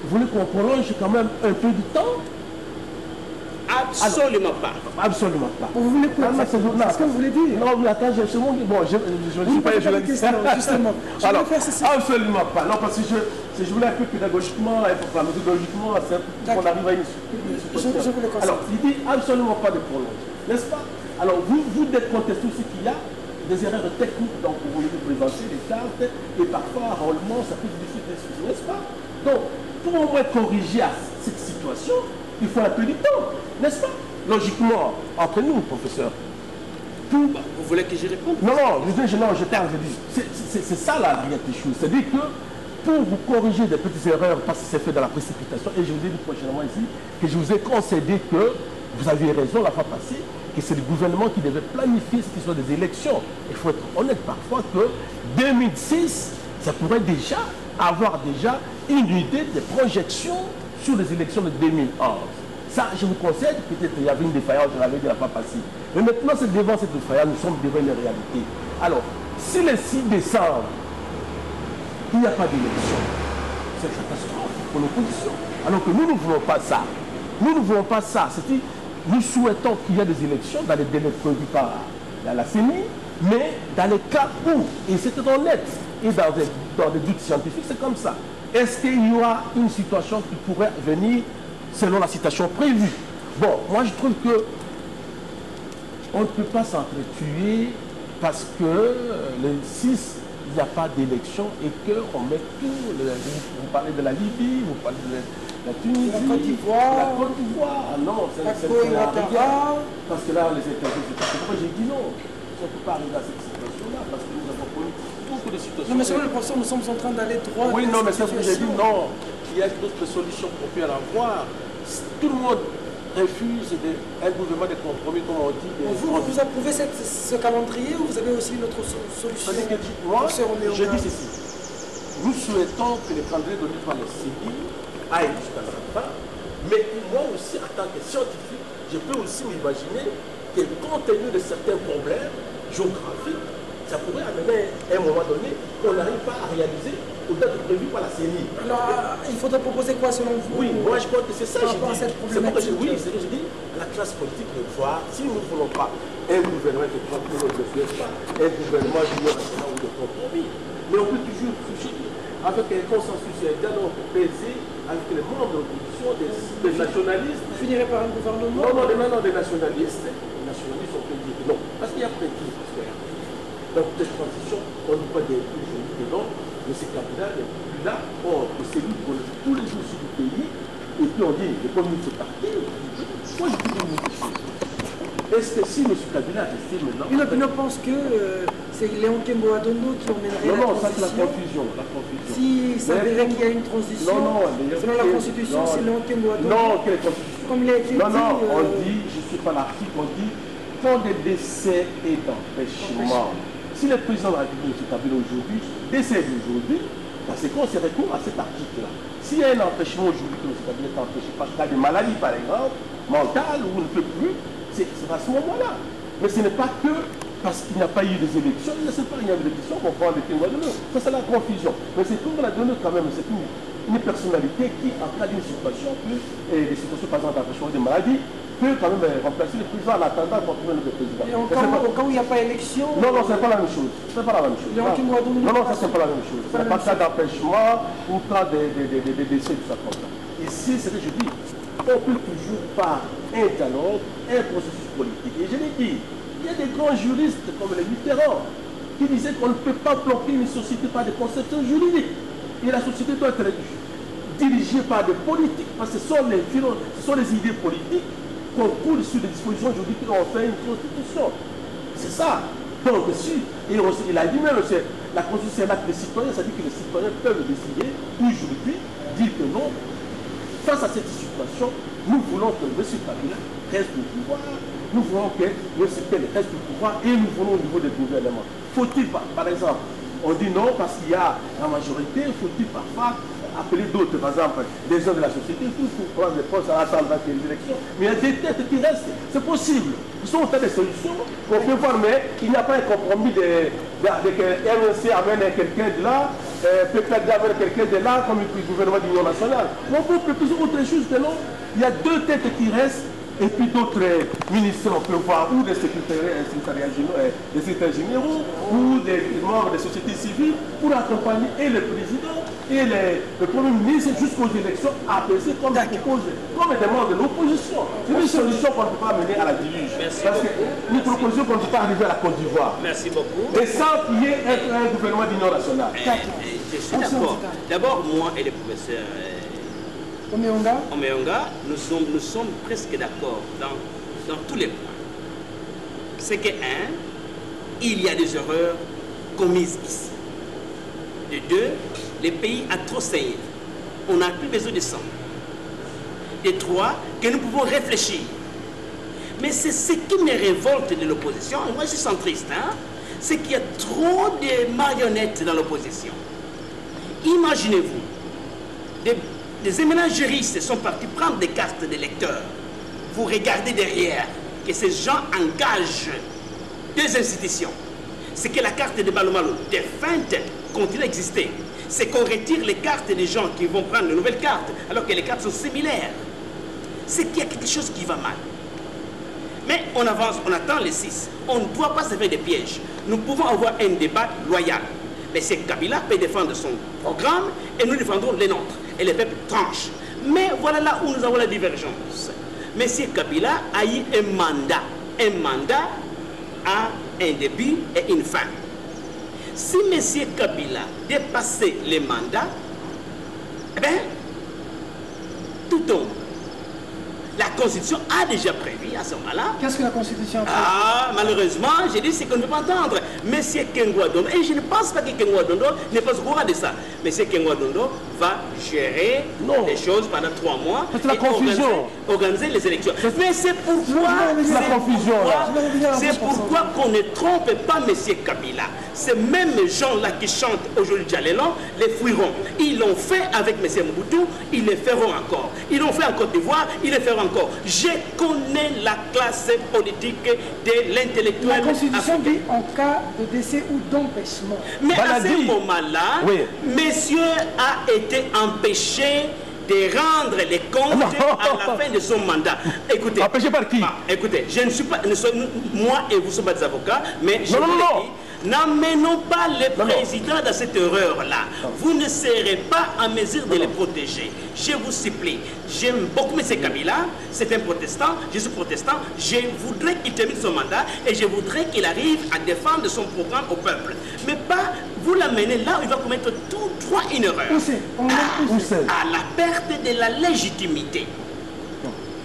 Speaker 2: Vous voulez qu'on prolonge quand même un peu du temps?
Speaker 4: Absolument pas.
Speaker 2: Absolument pas.
Speaker 1: Vous voulez quoi?
Speaker 2: C'est
Speaker 1: ce que vous voulez dire?
Speaker 2: Non, mais attends, je ne suis pas journaliste.
Speaker 1: Justement.
Speaker 2: Alors, absolument pas. Non, parce que je voulais un peu pédagogiquement, méthodologiquement, qu'on arrive à une situation. Alors, il dit absolument pas de prolonger, n'est-ce pas? Alors, vous contestez aussi qu'il y a des erreurs techniques, donc vous voulez présenter les cartes, et parfois, enrôlement, ça peut difficile, n'est-ce pas? Donc, pour au moins corriger cette situation, il faut un peu de temps, n'est-ce pas? Logiquement, entre nous, professeur.
Speaker 4: Vous voulez que je réponde?
Speaker 2: Non, je parle, je dis. C'est ça la réalité des choses. C'est-à-dire que pour vous corriger des petites erreurs, parce que c'est fait dans la précipitation, et je vous ai dit prochainement ici, que je vous ai concédé que vous aviez raison la fois passée, que c'est le gouvernement qui devait planifier ce qui soit des élections. Il faut être honnête parfois que 2006, ça pourrait déjà avoir une idée des projections sur les élections de 2011. Ça, je vous concède, peut-être qu'il y avait une défaillance, je l'avais dit la fois passée. Mais maintenant, c'est devant cette défaillance, nous sommes devant une réalité. Alors, si le 6 décembre, il n'y a pas d'élection, c'est une catastrophe pour l'opposition. Alors que nous ne voulons pas ça. Nous ne voulons pas ça. C'est-à-dire, nous souhaitons qu'il y ait des élections dans les délais prévus par la CENI, mais dans les cas où, et c'est honnête, et dans des doutes scientifiques, c'est comme ça. Est-ce qu'il y aura une situation qui pourrait venir selon la situation prévue? Bon, moi je trouve que on ne peut pas s'entretuer parce que le 6, il n'y a pas d'élection et qu'on met tout. Vous parlez de la Libye, vous parlez de la Tunisie,
Speaker 1: la Côte d'Ivoire.
Speaker 2: La Côte d'Ivoire. Ah non, c'est parce que là, les États-Unis, c'est pourquoi j'ai dit non. On ne peut pas arriver à cette situation-là parce que nous avons connu beaucoup de situations.
Speaker 1: Non, mais selon le professeur, nous sommes en train d'aller droit.
Speaker 2: Oui, non, mais c'est ce que j'ai dit, non. Il y a d'autres solutions qu'on peut avoir. Tout le monde refuse un gouvernement de compromis, comme on dit.
Speaker 1: Vous approuvez ce calendrier ou vous avez aussi une autre solution?
Speaker 2: Moi, je dis ceci. Nous souhaitons que le calendrier donné par le CENI aille jusqu'à la fin, mais moi aussi, en tant que scientifique, je peux aussi m'imaginer que compte tenu de certains problèmes géographiques, ça pourrait amener à un moment donné qu'on n'arrive pas à réaliser aux dates prévues par la CENI.
Speaker 1: Alors, il faudrait proposer quoi selon vous?
Speaker 2: Oui, moi je crois que c'est ça que je dis.
Speaker 1: C'est pourquoi
Speaker 2: je dis, la classe politique de voir, si nous ne voulons pas un gouvernement de compromis, un gouvernement d'union nationale ou de compromis, mais on peut toujours toucher avec un consensus et un dialogue apaisé avec les membres de l'opposition, des nationalistes.
Speaker 1: Vous finirez par un gouvernement?
Speaker 2: Non, des nationalistes. Les nationalistes, on peut dire que non. Parce qu'il y a prédit. Donc, cette transition, on ne peut pas dire que non, mais ce candidat n'est plus là. Or, c'est lui qui connaît tous les soucis du pays. Et puis on dit, le communisme est parti. Moi, je peux dire, est-ce que si M. Kabila est resté maintenant...
Speaker 1: Une opinion pense que c'est Léon Kembo Adondo qui emmènerait la transition.
Speaker 2: Non, ça c'est la confusion.
Speaker 1: Si ça verrait qu'il y a une transition, selon la Constitution, c'est Léon Kembo Adondo.
Speaker 2: Non, quelle constitution?
Speaker 1: Comme il a été dit...
Speaker 2: on dit, je ne sais pas l'article, on dit font des décès et d'empêchement. Si le président de la République s'établit aujourd'hui, décès d'aujourd'hui, parce qu'on se recourt à cet article-là. S'il y a un empêchement aujourd'hui, c'est-à-dire est empêché par cas de maladie, par exemple, mentale, où on ne peut plus, c'est à ce moment-là. Mais ce n'est pas que parce qu'il n'y a pas eu des élections, il n'y a pas eu d'élection qu'on prend des témoins de l'eau. Ça, c'est la confusion. Mais c'est comme la donnée quand même, c'est une personnalité qui, en cas d'une situation, des situations par exemple d'empêchement de maladie, peut quand même remplacer le président en attendant qu'on trouve le président.
Speaker 1: Et au cas où il n'y a pas élection...
Speaker 2: Non, non, ce n'est pas la même chose. Ce n'est pas la même chose.
Speaker 1: Il y a aucune loi
Speaker 2: non, non, ça, ce n'est pas la même chose. Ce n'est pas cas d'empêchement ou cas de décès, tout ça comme ça. Ici, c'est ce que je dis. On peut toujours par un dialogue, un processus politique. Et je l'ai dit, il y a des grands juristes comme les Mitterrand qui disaient qu'on ne peut pas bloquer une société par des conceptions juridiques. Et la société doit être dirigée par des politiques, parce que ce sont les idées politiques qu'on coule sur des dispositions juridiques qui ont fait une constitution. C'est ça. Donc, si, et aussi, il a dit même, la constitution est l'acte des citoyens, ça dit que les citoyens peuvent décider aujourd'hui, dire que non, face à cette situation, nous voulons que M. Kabila reste au pouvoir, nous voulons que M. Pell reste au pouvoir et nous voulons au niveau des gouvernements. Faut-il pas, par exemple, on dit non parce qu'il y a la majorité, faut-il parfois appeler d'autres, par exemple, des gens de la société, pour prendre des postes à l'attente des élections. Mais il y a des têtes qui restent. C'est possible. Ils sont au tas de solutions. On peut voir, mais il n'y a pas un compromis de RNC amène quelqu'un de là, peut-être amène quelqu'un de là, comme le gouvernement d'Union nationale. On peut proposer autre chose que non. Il y a deux têtes qui restent. Et puis d'autres ministres, on peut voir, ou des secrétaires généraux, ou des membres des sociétés civiles, pour accompagner et le président et le Premier ministre jusqu'aux élections apaisées comme propose, comme des membres de l'opposition. C'est une solution qu'on ne peut pas mener à la diluge. Parce que nous proposons qu'on ne peut pas arriver à la Côte d'Ivoire.
Speaker 3: Merci beaucoup.
Speaker 2: Et sans qu'il y ait un gouvernement d'union nationale.
Speaker 3: Je suis d'accord. D'abord, moi et le professeur Omeonga, nous sommes presque d'accord dans tous les points. C'est que, un, il y a des erreurs commises ici. De deux, le pays a trop saigné. On n'a plus besoin de sang. De trois, que nous pouvons réfléchir. Mais c'est ce qui me révolte de l'opposition. Moi, je suis centriste, hein? C'est qu'il y a trop de marionnettes dans l'opposition. Imaginez-vous, des éminents juristes sont partis prendre des cartes d'électeurs. Vous regardez derrière que ces gens engagent deux institutions. C'est que la carte de Malo Malo, défunte, continue à exister. C'est qu'on retire les cartes des gens qui vont prendre de nouvelles cartes, alors que les cartes sont similaires. C'est qu'il y a quelque chose qui va mal. Mais on avance, on attend les 6. On ne doit pas se faire des pièges. Nous pouvons avoir un débat loyal. Mais c'est Kabila peut défendre son programme et nous défendrons les nôtres. Et les peuples tranchent. Mais voilà là où nous avons la divergence. M. Kabila a eu un mandat. Un mandat a un début et une fin. Si M. Kabila dépassait les mandats, eh bien, tout tombe. La Constitution a déjà prévu à ce moment-là.
Speaker 1: Qu'est-ce que la Constitution a prévu?
Speaker 3: Ah, malheureusement, j'ai dit ce qu'on ne peut pas entendre. Monsieur Kengwa Dondo, et je ne pense pas que Kengwa Dondo n'est pas au courant de ça. Monsieur Kengwa Dondo va gérer les choses pendant 3 mois.
Speaker 2: C'est la confusion.
Speaker 3: Organiser les élections. Mais c'est pourquoi qu'on ne trompe pas Monsieur Kabila. Ces mêmes gens-là qui chantent aujourd'hui Djalélan les fuiront. Ils l'ont fait avec M. Mobutu, ils le feront encore. Ils l'ont fait en Côte d'Ivoire, ils le feront encore. Je connais la classe politique de l'intellectuel.
Speaker 1: La Constitution dit en cas de décès ou d'empêchement.
Speaker 3: Mais à ce moment-là, monsieur a été empêché de rendre les comptes à la fin de son mandat. Écoutez.
Speaker 2: Empêché par qui?
Speaker 3: Écoutez, je ne suis pas, moi et vous ne sommes pas des avocats, mais je vous le dis. N'amenons pas les présidents dans cette erreur-là. Vous ne serez pas en mesure de les protéger. Je vous supplie. J'aime beaucoup M. Kabila. C'est un protestant. Je suis protestant. Je voudrais qu'il termine son mandat et je voudrais qu'il arrive à défendre son programme au peuple. Mais pas vous l'amener là où il va commettre tout droit une erreur.
Speaker 1: Où c'est?
Speaker 3: À la perte de la légitimité.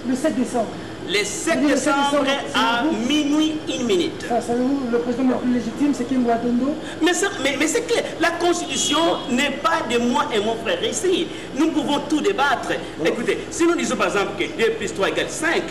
Speaker 1: Le 7 décembre.
Speaker 4: le 7 décembre à minuit 1 minute.
Speaker 1: Savez-vous, le président le plus légitime, c'est King Watondo.
Speaker 4: Mais c'est clair, la Constitution n'est pas de moi et mon frère ici. Nous pouvons tout débattre. Écoutez, si nous disons par exemple que 2 plus 3 égale 5,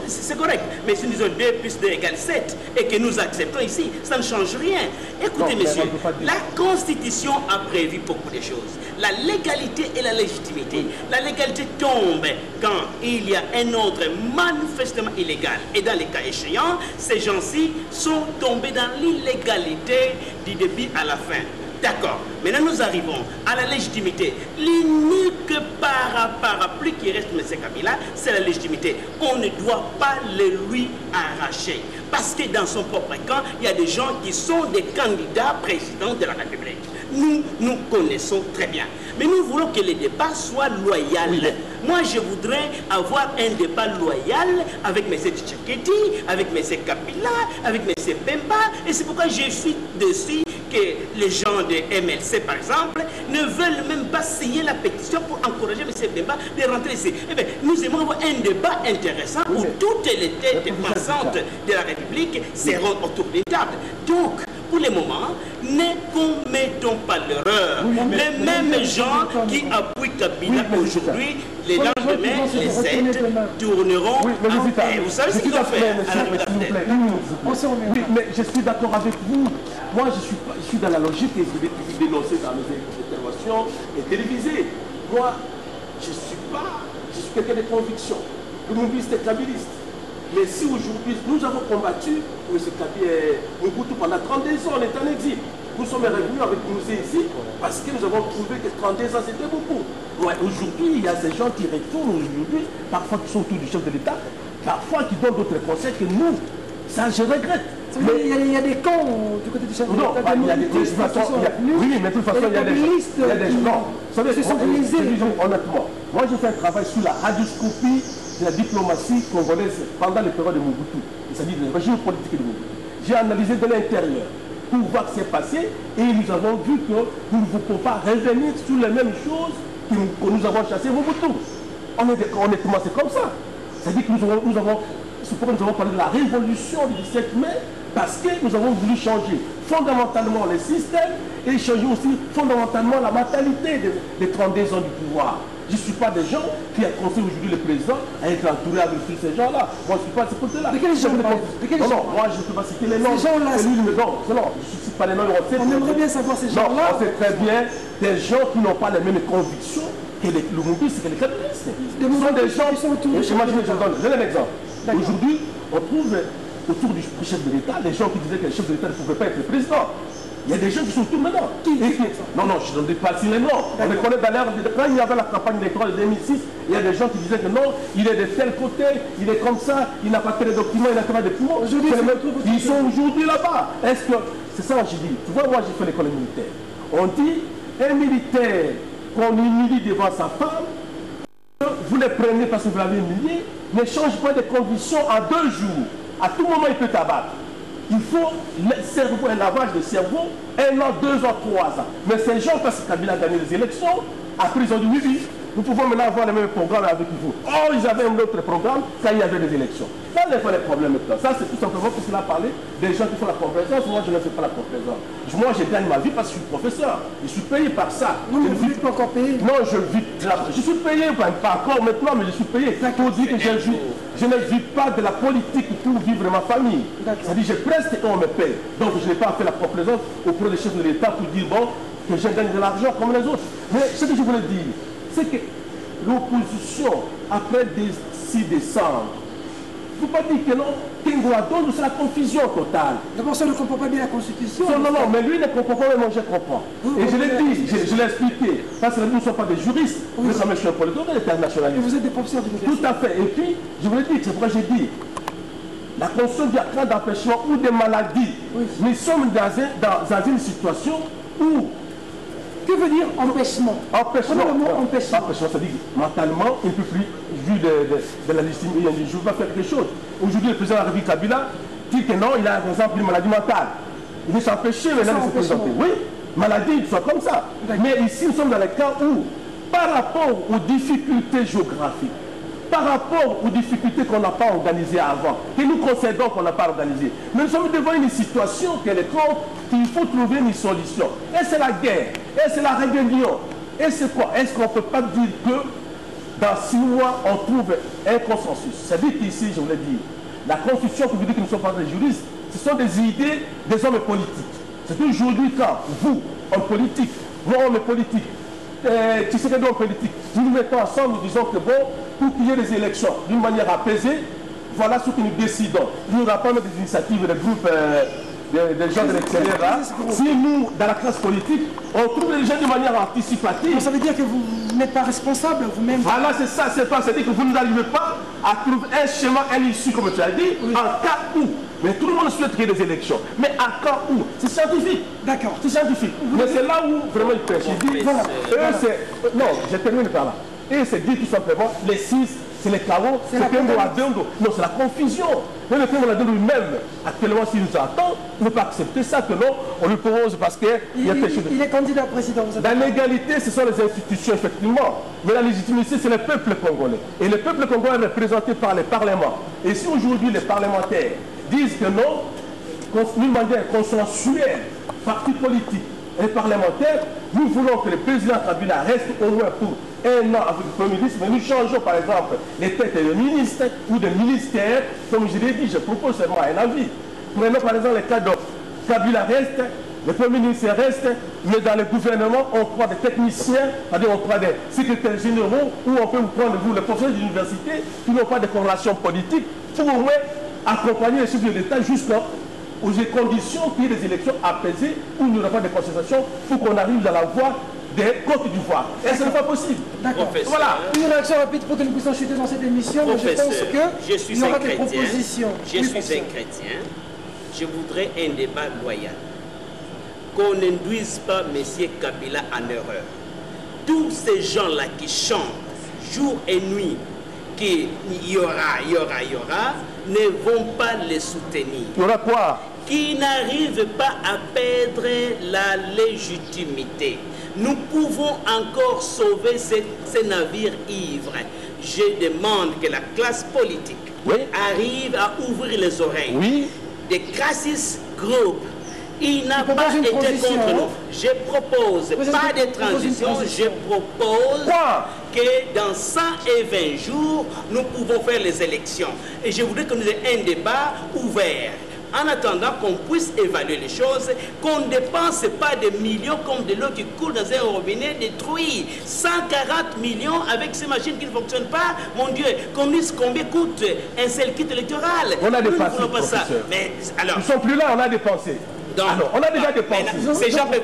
Speaker 4: c'est correct. Mais si nous disons 2 plus 2 égale 7 et que nous acceptons ici, ça ne change rien. Écoutez, messieurs, la Constitution a prévu beaucoup de choses. La légalité et la légitimité. La légalité tombe quand il y a un ordre manifestement illégal. Et dans les cas échéants, ces gens-ci sont tombés dans l'illégalité du début à la fin. D'accord. Maintenant, nous arrivons à la légitimité. L'unique parapluie qui reste, M. Kabila, c'est la légitimité. On ne doit pas le lui arracher. Parce que dans son propre camp, il y a des gens qui sont des candidats présidents de la République. Nous connaissons très bien. Mais nous voulons que les débats soient loyaux. Oui. Moi, je voudrais avoir un débat loyal avec M. Tshisekedi, avec M. Kabila, avec M. Bemba. Et c'est pourquoi je suis dessus que les gens de MLC, par exemple, ne veulent même pas signer la pétition pour encourager M. Bemba de rentrer ici. Eh bien, nous aimons avoir un débat intéressant où toutes les têtes pensantes de la République seront autour des tables. Donc, pour le moment, ne commettons pas l'erreur. Les mêmes gens qui appuient Kabila aujourd'hui, les lendemains, les 7 tourneront en paix. Vous savez ce qu'ils ont fait à la
Speaker 2: Oui, mais je suis d'accord avec vous. Moi, je suis dans la logique et je vais toujours dénoncer dans mes interventions et télévisées. Moi, je suis quelqu'un de conviction. Le mobiliste est kabiliste. Mais si aujourd'hui, nous avons combattu M. Mobutu pendant 32 ans, on est en exil. Nous sommes revenus avec nous ici parce que nous avons trouvé que 32 ans, c'était beaucoup. Ouais, aujourd'hui, il y a ces gens qui retournent aujourd'hui, parfois qui sont autour du chef de l'État, parfois qui donnent d'autres conseils que nous. Ça, je regrette.
Speaker 1: Mais il y a des camps du côté du chef de l'État.
Speaker 2: Non, il y a des oui, mais de toute façon, il y a des gens. Vous savez, honnêtement, moi, j'ai fait un travail sur la radioscopie de la diplomatie congolaise pendant les périodes de Mobutu, c'est-à-dire le régime politique de Mobutu. J'ai analysé de l'intérieur pour voir ce qui s'est passé et nous avons vu que nous ne pouvons pas revenir sur les mêmes choses que nous avons chassé Mobutu. Honnêtement, c'est comme ça. C'est-à-dire que nous avons parlé de la révolution du 17 mai parce que nous avons voulu changer fondamentalement les systèmes et changer aussi fondamentalement la mentalité des 32 ans du pouvoir. Je ne suis pas des gens qui ont conseillé aujourd'hui le président à être entouré avec tous ces gens-là. Moi, je ne suis pas de ce côté-là.
Speaker 1: De quels gens?
Speaker 2: Non, moi, je ne peux pas citer les noms.
Speaker 1: Ces gens-là,
Speaker 2: non, je ne cite pas les noms.
Speaker 1: On aimerait bien savoir ces gens-là.
Speaker 2: Non, on sait très bien des gens qui n'ont pas les mêmes convictions que le mobilistes et que les kabilistes. Ce sont des gens qui sont autour du chef de l'État. Je donne un exemple. Aujourd'hui, on trouve autour du chef de l'État des gens qui disaient que le chef de l'État ne pouvait pas être président. Il y a des gens qui sont autour maintenant. Non, je ne dis pas si les noms. On les connaît d'ailleurs. Quand il y avait la campagne électorale de 2006, il y a des gens qui disaient que non, il est de tel côté, il est comme ça, il n'a pas fait les documents, il n'a pas de documents. Ils sont aujourd'hui là-bas. Est-ce que c'est ça que je dis? Tu vois, moi j'ai fait l'école militaire. On dit, un militaire qu'on humilie devant sa femme, vous les prenez parce que vous l'avez humilié, ne change pas de conditions en 2 jours. À tout moment, il peut t'abattre. Il faut un lavage de cerveau, 1 an, 2 ans, 3 ans. Mais ces gens, parce que Kabila a gagné les élections, après ils ont dit oui, nous pouvons maintenant avoir le même programme avec vous. Oh, ils avaient un autre programme quand il y avait des élections. Ça n'est pas le problème maintenant. Ça, c'est tout simplement pour cela parler des gens qui font la complaisance. Moi, je ne fais pas la complaisance. Moi, je gagne ma vie parce que je suis professeur. Je suis payé par ça.
Speaker 1: Vous ne vis pas encore payé?
Speaker 2: Non, je suis payé, pas encore maintenant, mais je suis payé. Pour dire que je ne vis pas de la politique pour vivre ma famille. C'est-à-dire je preste et on me paye. Donc, je n'ai pas fait la complaisance auprès des chefs de l'État pour dire, bon, que je gagne de l'argent comme les autres. Mais ce que je voulais dire, c'est que l'opposition, après 6 décembre, il ne faut pas dire que non, Kengoadon, c'est la confusion totale.
Speaker 1: D'abord, ça ne comprend pas bien la Constitution.
Speaker 2: Non, mais lui ne comprend pas, mais moi je comprends. Et je l'ai dit, je l'ai expliqué. Parce que nous ne sommes pas des juristes, nous sommes un politique international.
Speaker 1: Et vous êtes des professeurs d'université.
Speaker 2: Tout à fait. Et puis, je voulais dire, c'est pourquoi j'ai dit, la Constitution du cas d'empêchement ou de maladie. Oui. Nous sommes dans une situation où...
Speaker 1: Que veut dire empêchement?
Speaker 2: Empêchement.
Speaker 1: Empêchement,
Speaker 2: ça dit mentalement, il ne peut plus, vu de la liste, il dit je vais faire quelque chose. Aujourd'hui, le président de la République Kabila dit que non, il a par exemple une maladie mentale. Il veut s'empêcher maintenant de se présenter. Oui, maladie, soit comme ça. Mais ici, nous sommes dans le cas où, par rapport aux difficultés géographiques, par rapport aux difficultés qu'on n'a pas organisées avant, que nous concédons qu'on n'a pas organisées. Mais nous sommes devant une situation qui est qu'il faut trouver une solution. Et c'est la guerre, et c'est la rébellion. Et c'est quoi? Est-ce qu'on ne peut pas dire que dans 6 mois, on trouve un consensus? C'est-à-dire qu'ici, je voulais dire, la constitution que vous dites que nous ne sommes pas des juristes, ce sont des idées des hommes politiques. C'est aujourd'hui quand vous, hommes politiques, vous, hommes politiques, tu sais que nous, hommes politiques, nous nous mettons ensemble, nous disons que bon, pour qu'il y ait des élections d'une manière apaisée, voilà ce que nous décidons. Il n'y aura pas des initiatives, des groupes, des gens de l'extérieur là. Si nous, dans la classe politique, on trouve les gens de manière anticipative.
Speaker 1: Ça veut dire que vous n'êtes pas responsable vous-même.
Speaker 2: Voilà, c'est ça, c'est pas. C'est-à-dire que vous n'arrivez pas à trouver un schéma, un issue, comme tu as dit, oui. En cas où. Mais tout le monde souhaite qu'il y ait des élections. Mais en cas où. C'est scientifique.
Speaker 1: D'accord.
Speaker 2: C'est scientifique. Mais c'est là où vraiment il pêche. Il dit, voilà. Non, je termine par là. Et c'est dit tout simplement, les 6, c'est les chaos, c'est le Tembo Adondo. Non, c'est la confusion. Mais le Tembo Adondo lui-même, actuellement, s'il nous attend, il ne peut pas accepter ça que non, on lui propose parce qu'il y a quelque chose.
Speaker 1: Il est candidat président.
Speaker 2: La légalité, ce sont les institutions, effectivement. Mais la légitimité, c'est le peuple congolais. Et le peuple congolais est représenté par les parlements. Et si aujourd'hui les parlementaires disent que non, d'une manière consensuelle, partis politiques et parlementaires, nous voulons que le président Kabila reste au moins pour 1 an avec le Premier ministre, mais nous changeons par exemple les têtes de ministres ou de ministères, comme je l'ai dit, je propose seulement un avis. Prenons par exemple le cas de Kabila reste, le Premier ministre reste, mais dans le gouvernement, on prend des techniciens, c'est-à-dire on prend des secrétaires généraux, ou on peut vous prendre vous, les professeurs d'université, qui n'ont pas de corrélation politique, pour au moins accompagner les chefs de l'État jusqu'aux conditions qu'il y ait des élections apaisées, où il n'y aura pas de concession, pour qu'on arrive dans la voie des Côtes d'Ivoire. Et ce n'est pas possible.
Speaker 1: D'accord. Voilà. Une réaction rapide pour que nous puissions chuter dans cette émission. Mais je pense qu'il y aura des propositions.
Speaker 3: Je suis un chrétien. Je voudrais un débat loyal. Qu'on n'induise pas M. Kabila en erreur. Tous ces gens-là qui chantent jour et nuit qu'il y aura, ne vont pas les soutenir.
Speaker 2: Il y aura quoi?
Speaker 3: Qui n'arrivent pas à perdre la légitimité. Nous pouvons encore sauver ces navires ivres. Je demande que la classe politique arrive à ouvrir les oreilles.
Speaker 2: Oui.
Speaker 3: Des crisis group. Il n'a pas été contre nous. Je propose pas de transition, je propose que dans 120 jours, nous pouvons faire les élections. Et je voudrais que nous ayons un débat ouvert. En attendant qu'on puisse évaluer les choses, qu'on ne dépense pas des millions comme de l'eau qui coule dans un robinet détruit. 140 millions avec ces machines qui ne fonctionnent pas. Mon Dieu, qu'on dise combien coûte un seul kit électoral.
Speaker 2: On a dépensé,
Speaker 3: nous ne voulons pas ça. Mais, alors,
Speaker 2: ils ne sont plus là, on a dépensé.
Speaker 3: Donc,
Speaker 2: alors, on a déjà dépensé.
Speaker 3: Ces gens peuvent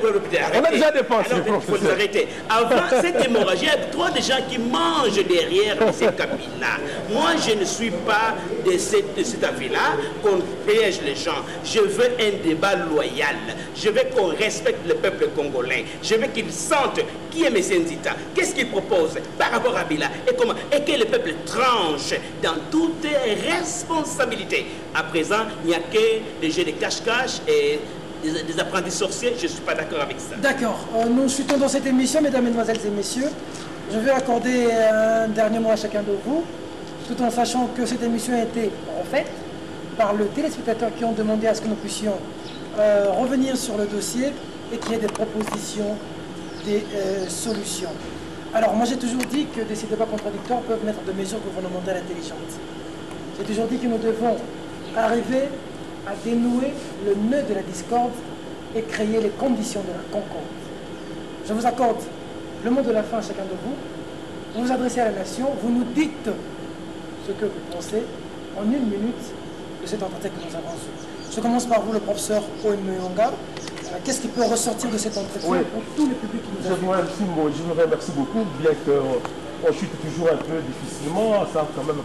Speaker 2: on a déjà dépensé.
Speaker 3: Alors, il faut arrêter. Avant cette hémorragie, il y a trop de gens qui mangent derrière ces Kabila. Moi, je ne suis pas de cet avis-là qu'on piège les gens. Je veux un débat loyal. Je veux qu'on respecte le peuple congolais. Je veux qu'ils sentent qui est M. Nzita, qu'est-ce qu'il propose par rapport à Kabila et comment, et que le peuple tranche dans toutes les responsabilités. À présent, il n'y a que des jeux de cache-cache et des apprentis sorciers, je ne suis pas d'accord avec ça.
Speaker 1: D'accord. Nous chutons dans cette émission, mesdames, mesdemoiselles et messieurs. Je vais accorder un dernier mot à chacun de vous, tout en sachant que cette émission a été refaite par le téléspectateur qui ont demandé à ce que nous puissions revenir sur le dossier et qu'il y ait des propositions, des solutions. Alors, moi j'ai toujours dit que ces débats contradictoires peuvent mettre de mesures gouvernementales intelligentes. J'ai toujours dit que nous devons arriver à dénouer le nœud de la discorde et créer les conditions de la concorde. Je vous accorde le mot de la fin à chacun de vous. Vous vous adressez à la nation, vous nous dites ce que vous pensez en 1 minute de cet entretien que nous avons eu. Je commence par vous, le professeur Oemeonga. Qu'est-ce qui peut ressortir de cet entretien pour tous les publics qui nous ont vu?
Speaker 2: Je vous remercie beaucoup, bien qu'on chute toujours un peu difficilement, ça quand même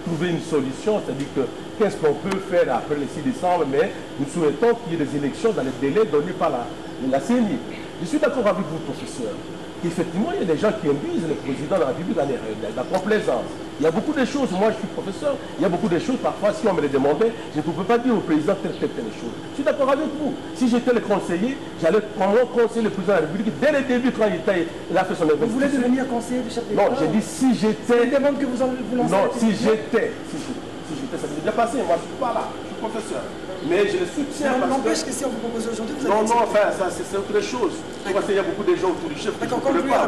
Speaker 2: trouver une solution, c'est-à-dire que qu'est-ce qu'on peut faire après le 6 décembre, mais nous souhaitons qu'il y ait des élections dans les délais donnés par la CENI. Je suis d'accord avec vous, professeur, qu'effectivement, il y a des gens qui induisent le président de la République dans la complaisance. Il y a beaucoup de choses, moi je suis professeur, il y a beaucoup de choses, parfois si on me les demandait, je ne pouvais pas dire au président telle chose. Je suis d'accord avec vous. Si j'étais le conseiller, j'allais comment conseiller le président de la République dès le début quand il a fait son événement.
Speaker 1: Vous voulez devenir conseiller du chef d'État?
Speaker 2: Non, j'ai dit si j'étais...
Speaker 1: C'est une demande que vous lancez?
Speaker 2: Non, si j'étais, ça s'est déjà passé, moi je ne suis pas là, je suis professeur. Mais je le soutiens.
Speaker 1: Ça n'empêche que si on vous propose aujourd'hui, vous
Speaker 2: non,
Speaker 1: allez...
Speaker 2: non, enfin, ça c'est autre chose. Parce qu'il y a beaucoup de gens autour du chef que je ne connais pas.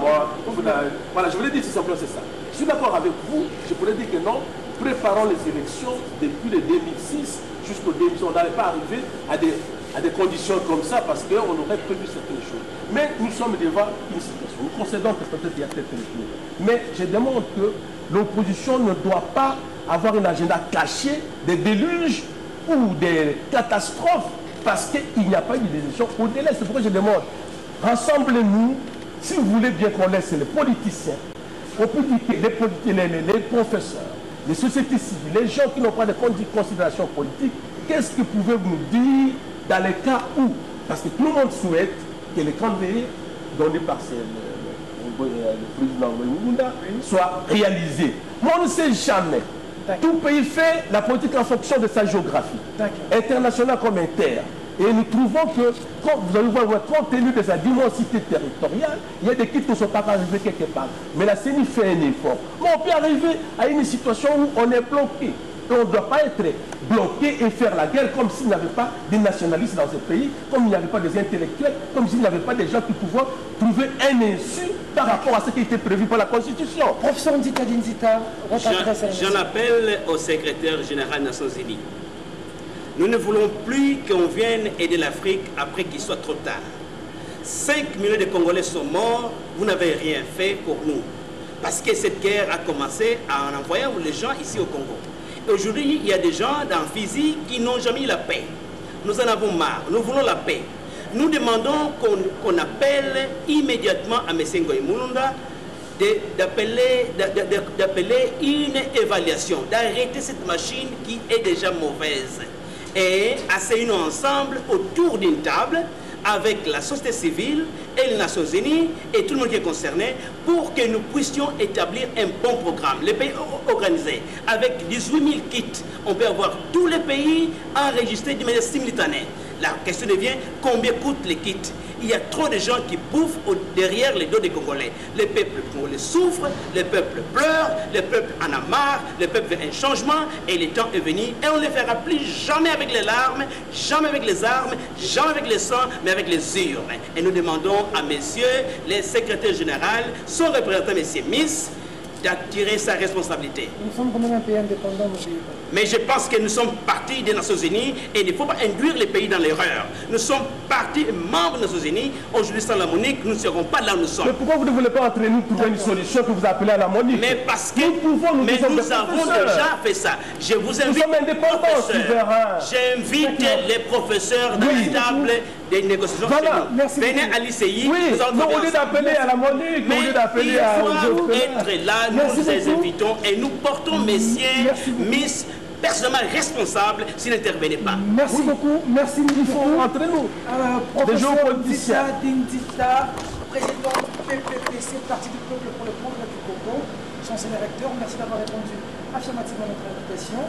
Speaker 2: Voilà, je voulais dire tout simplement c'est ça. Je suis d'accord avec vous, je pourrais dire que non, préparons les élections depuis le 2006 jusqu'au 2006. On n'allait pas arriver à des conditions comme ça parce qu'on aurait prévu certaines choses. Mais nous sommes devant une situation. Nous concédons que peut-être il y a certaines choses. Mais je demande que l'opposition ne doit pas avoir un agenda caché, des déluges ou des catastrophes parce qu'il n'y a pas eu d'élection au-delà. C'est pourquoi je demande, rassemblez-nous, si vous voulez bien qu'on laisse les politiciens, les professeurs, les sociétés civiles, les gens qui n'ont pas de considération politique, qu'est-ce que pouvez-vous nous dire dans les cas où, parce que tout le monde souhaite que les calendriers donnés par le président Moulounda soient réalisés. Mais on ne sait jamais. Tout pays fait la politique en fonction de sa géographie, internationale comme interne. Et nous trouvons que, quand vous allez voir, compte tenu de sa diversité territoriale, il y a des kits qui ne sont pas arrivés quelque part. Mais la CENI fait un effort. Mais on peut arriver à une situation où on est bloqué. Et on ne doit pas être bloqué et faire la guerre comme s'il n'y avait pas des nationalistes dans ce pays, comme il n'y avait pas des intellectuels, comme s'il n'y avait pas des gens qui pouvaient trouver un insu par rapport à ce qui était prévu par la Constitution.
Speaker 1: Professeur Ndita Dinzita,
Speaker 4: j'en appelle au secrétaire général des Nations Unies. Nous ne voulons plus qu'on vienne aider l'Afrique après qu'il soit trop tard. 5 millions de Congolais sont morts, vous n'avez rien fait pour nous. Parce que cette guerre a commencé en envoyant les gens ici au Congo. Aujourd'hui, il y a des gens dans Fizi qui n'ont jamais eu la paix. Nous en avons marre. Nous voulons la paix. Nous demandons qu'on appelle immédiatement à M. Ngoï Moulounda d'appeler une évaluation, d'arrêter cette machine qui est déjà mauvaise. Et asseyons-nous ensemble autour d'une table avec la société civile et les Nations Unies et tout le monde qui est concerné pour que nous puissions établir un bon programme. Les pays organisés, avec 18 000 kits, on peut avoir tous les pays enregistrés de manière simultanée. La question devient combien coûtent les kits. Il y a trop de gens qui bouffent derrière les dos des Congolais. Les peuples congolais souffrent, les peuples pleurent, les peuples en a marre, les peuples veulent un changement et le temps est venu. Et on ne le fera plus jamais avec les larmes, jamais avec les armes, jamais avec le sang, mais avec les urnes. Et nous demandons à messieurs les secrétaires généraux, son représentant, messieurs Miss, d'attirer sa responsabilité.
Speaker 1: Nous sommes quand même un pays indépendant, monsieur.
Speaker 4: Mais je pense que nous sommes partis des Nations Unies et il ne faut pas induire les pays dans l'erreur. Nous sommes partis membres des Nations Unies. Aujourd'hui, sans la MONUC, nous ne serons pas là où nous sommes.
Speaker 2: Mais pourquoi vous ne voulez pas entre nous trouver une solution que vous appelez à la MONUC?
Speaker 4: Mais parce que nous avons déjà fait ça. Je vous invite, j'invite les professeurs dans les tables des négociations chez nous. Venez à l'ICI.
Speaker 2: Oui, au lieu d'appeler à la MONUC, au lieu d'appeler à...
Speaker 4: être là, nous les invitons et nous portons, messieurs, Miss, personnellement responsable s'il n'intervenait pas.
Speaker 1: Merci beaucoup, merci beaucoup.
Speaker 2: Entre nous,
Speaker 1: professeur Ndita Dinzita, président du PPPC, Parti du Peuple pour le Progrès du Congo, chancelier recteur, merci d'avoir répondu affirmativement à notre invitation.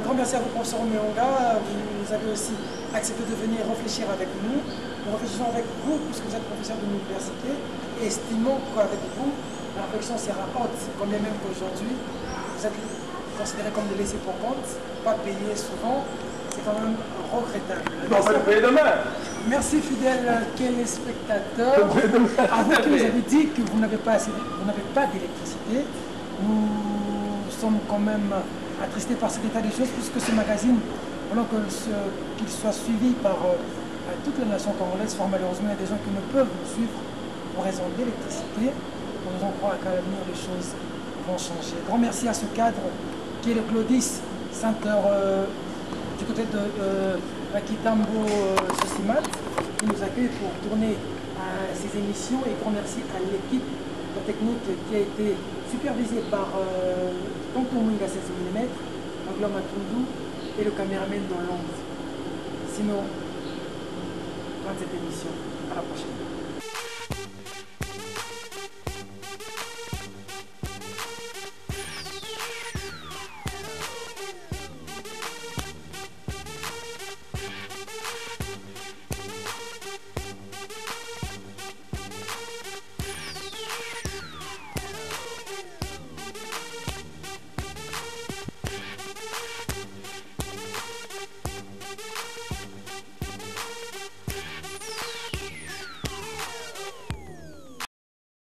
Speaker 1: Grand merci à vous, professeur Omeonga. Vous avez aussi accepté de venir réfléchir avec nous. Nous réfléchissons avec vous, puisque vous êtes professeur de l'université, et estimons qu'avec vous, la réflexion sera haute, quand bien même qu'aujourd'hui, vous êtes considérés comme des laissés pour compte, pas payés souvent, c'est quand même regrettable.
Speaker 2: Non, on va le payer demain.
Speaker 1: Merci fidèles téléspectateurs. À vous qui nous avez dit que vous n'avez pas d'électricité, nous sommes quand même attristés par cet état des choses, puisque ce magazine, pendant qu'il soit suivi par toutes les nations congolaises, fort malheureusement, il y a des gens qui ne peuvent nous suivre pour raison d'électricité. Nous en croire qu'à l'avenir, les choses vont changer. Grand merci à ce cadre qui est le Claudis, centre du côté de Kitambo Sosimat, qui nous accueille pour tourner ces émissions. Et grand merci à l'équipe technique qui a été supervisée par Tonton Mwinga 16 mm, Anglo Matundu et le caméraman dans l'ombre. Sinon, fin de cette émission. À la prochaine.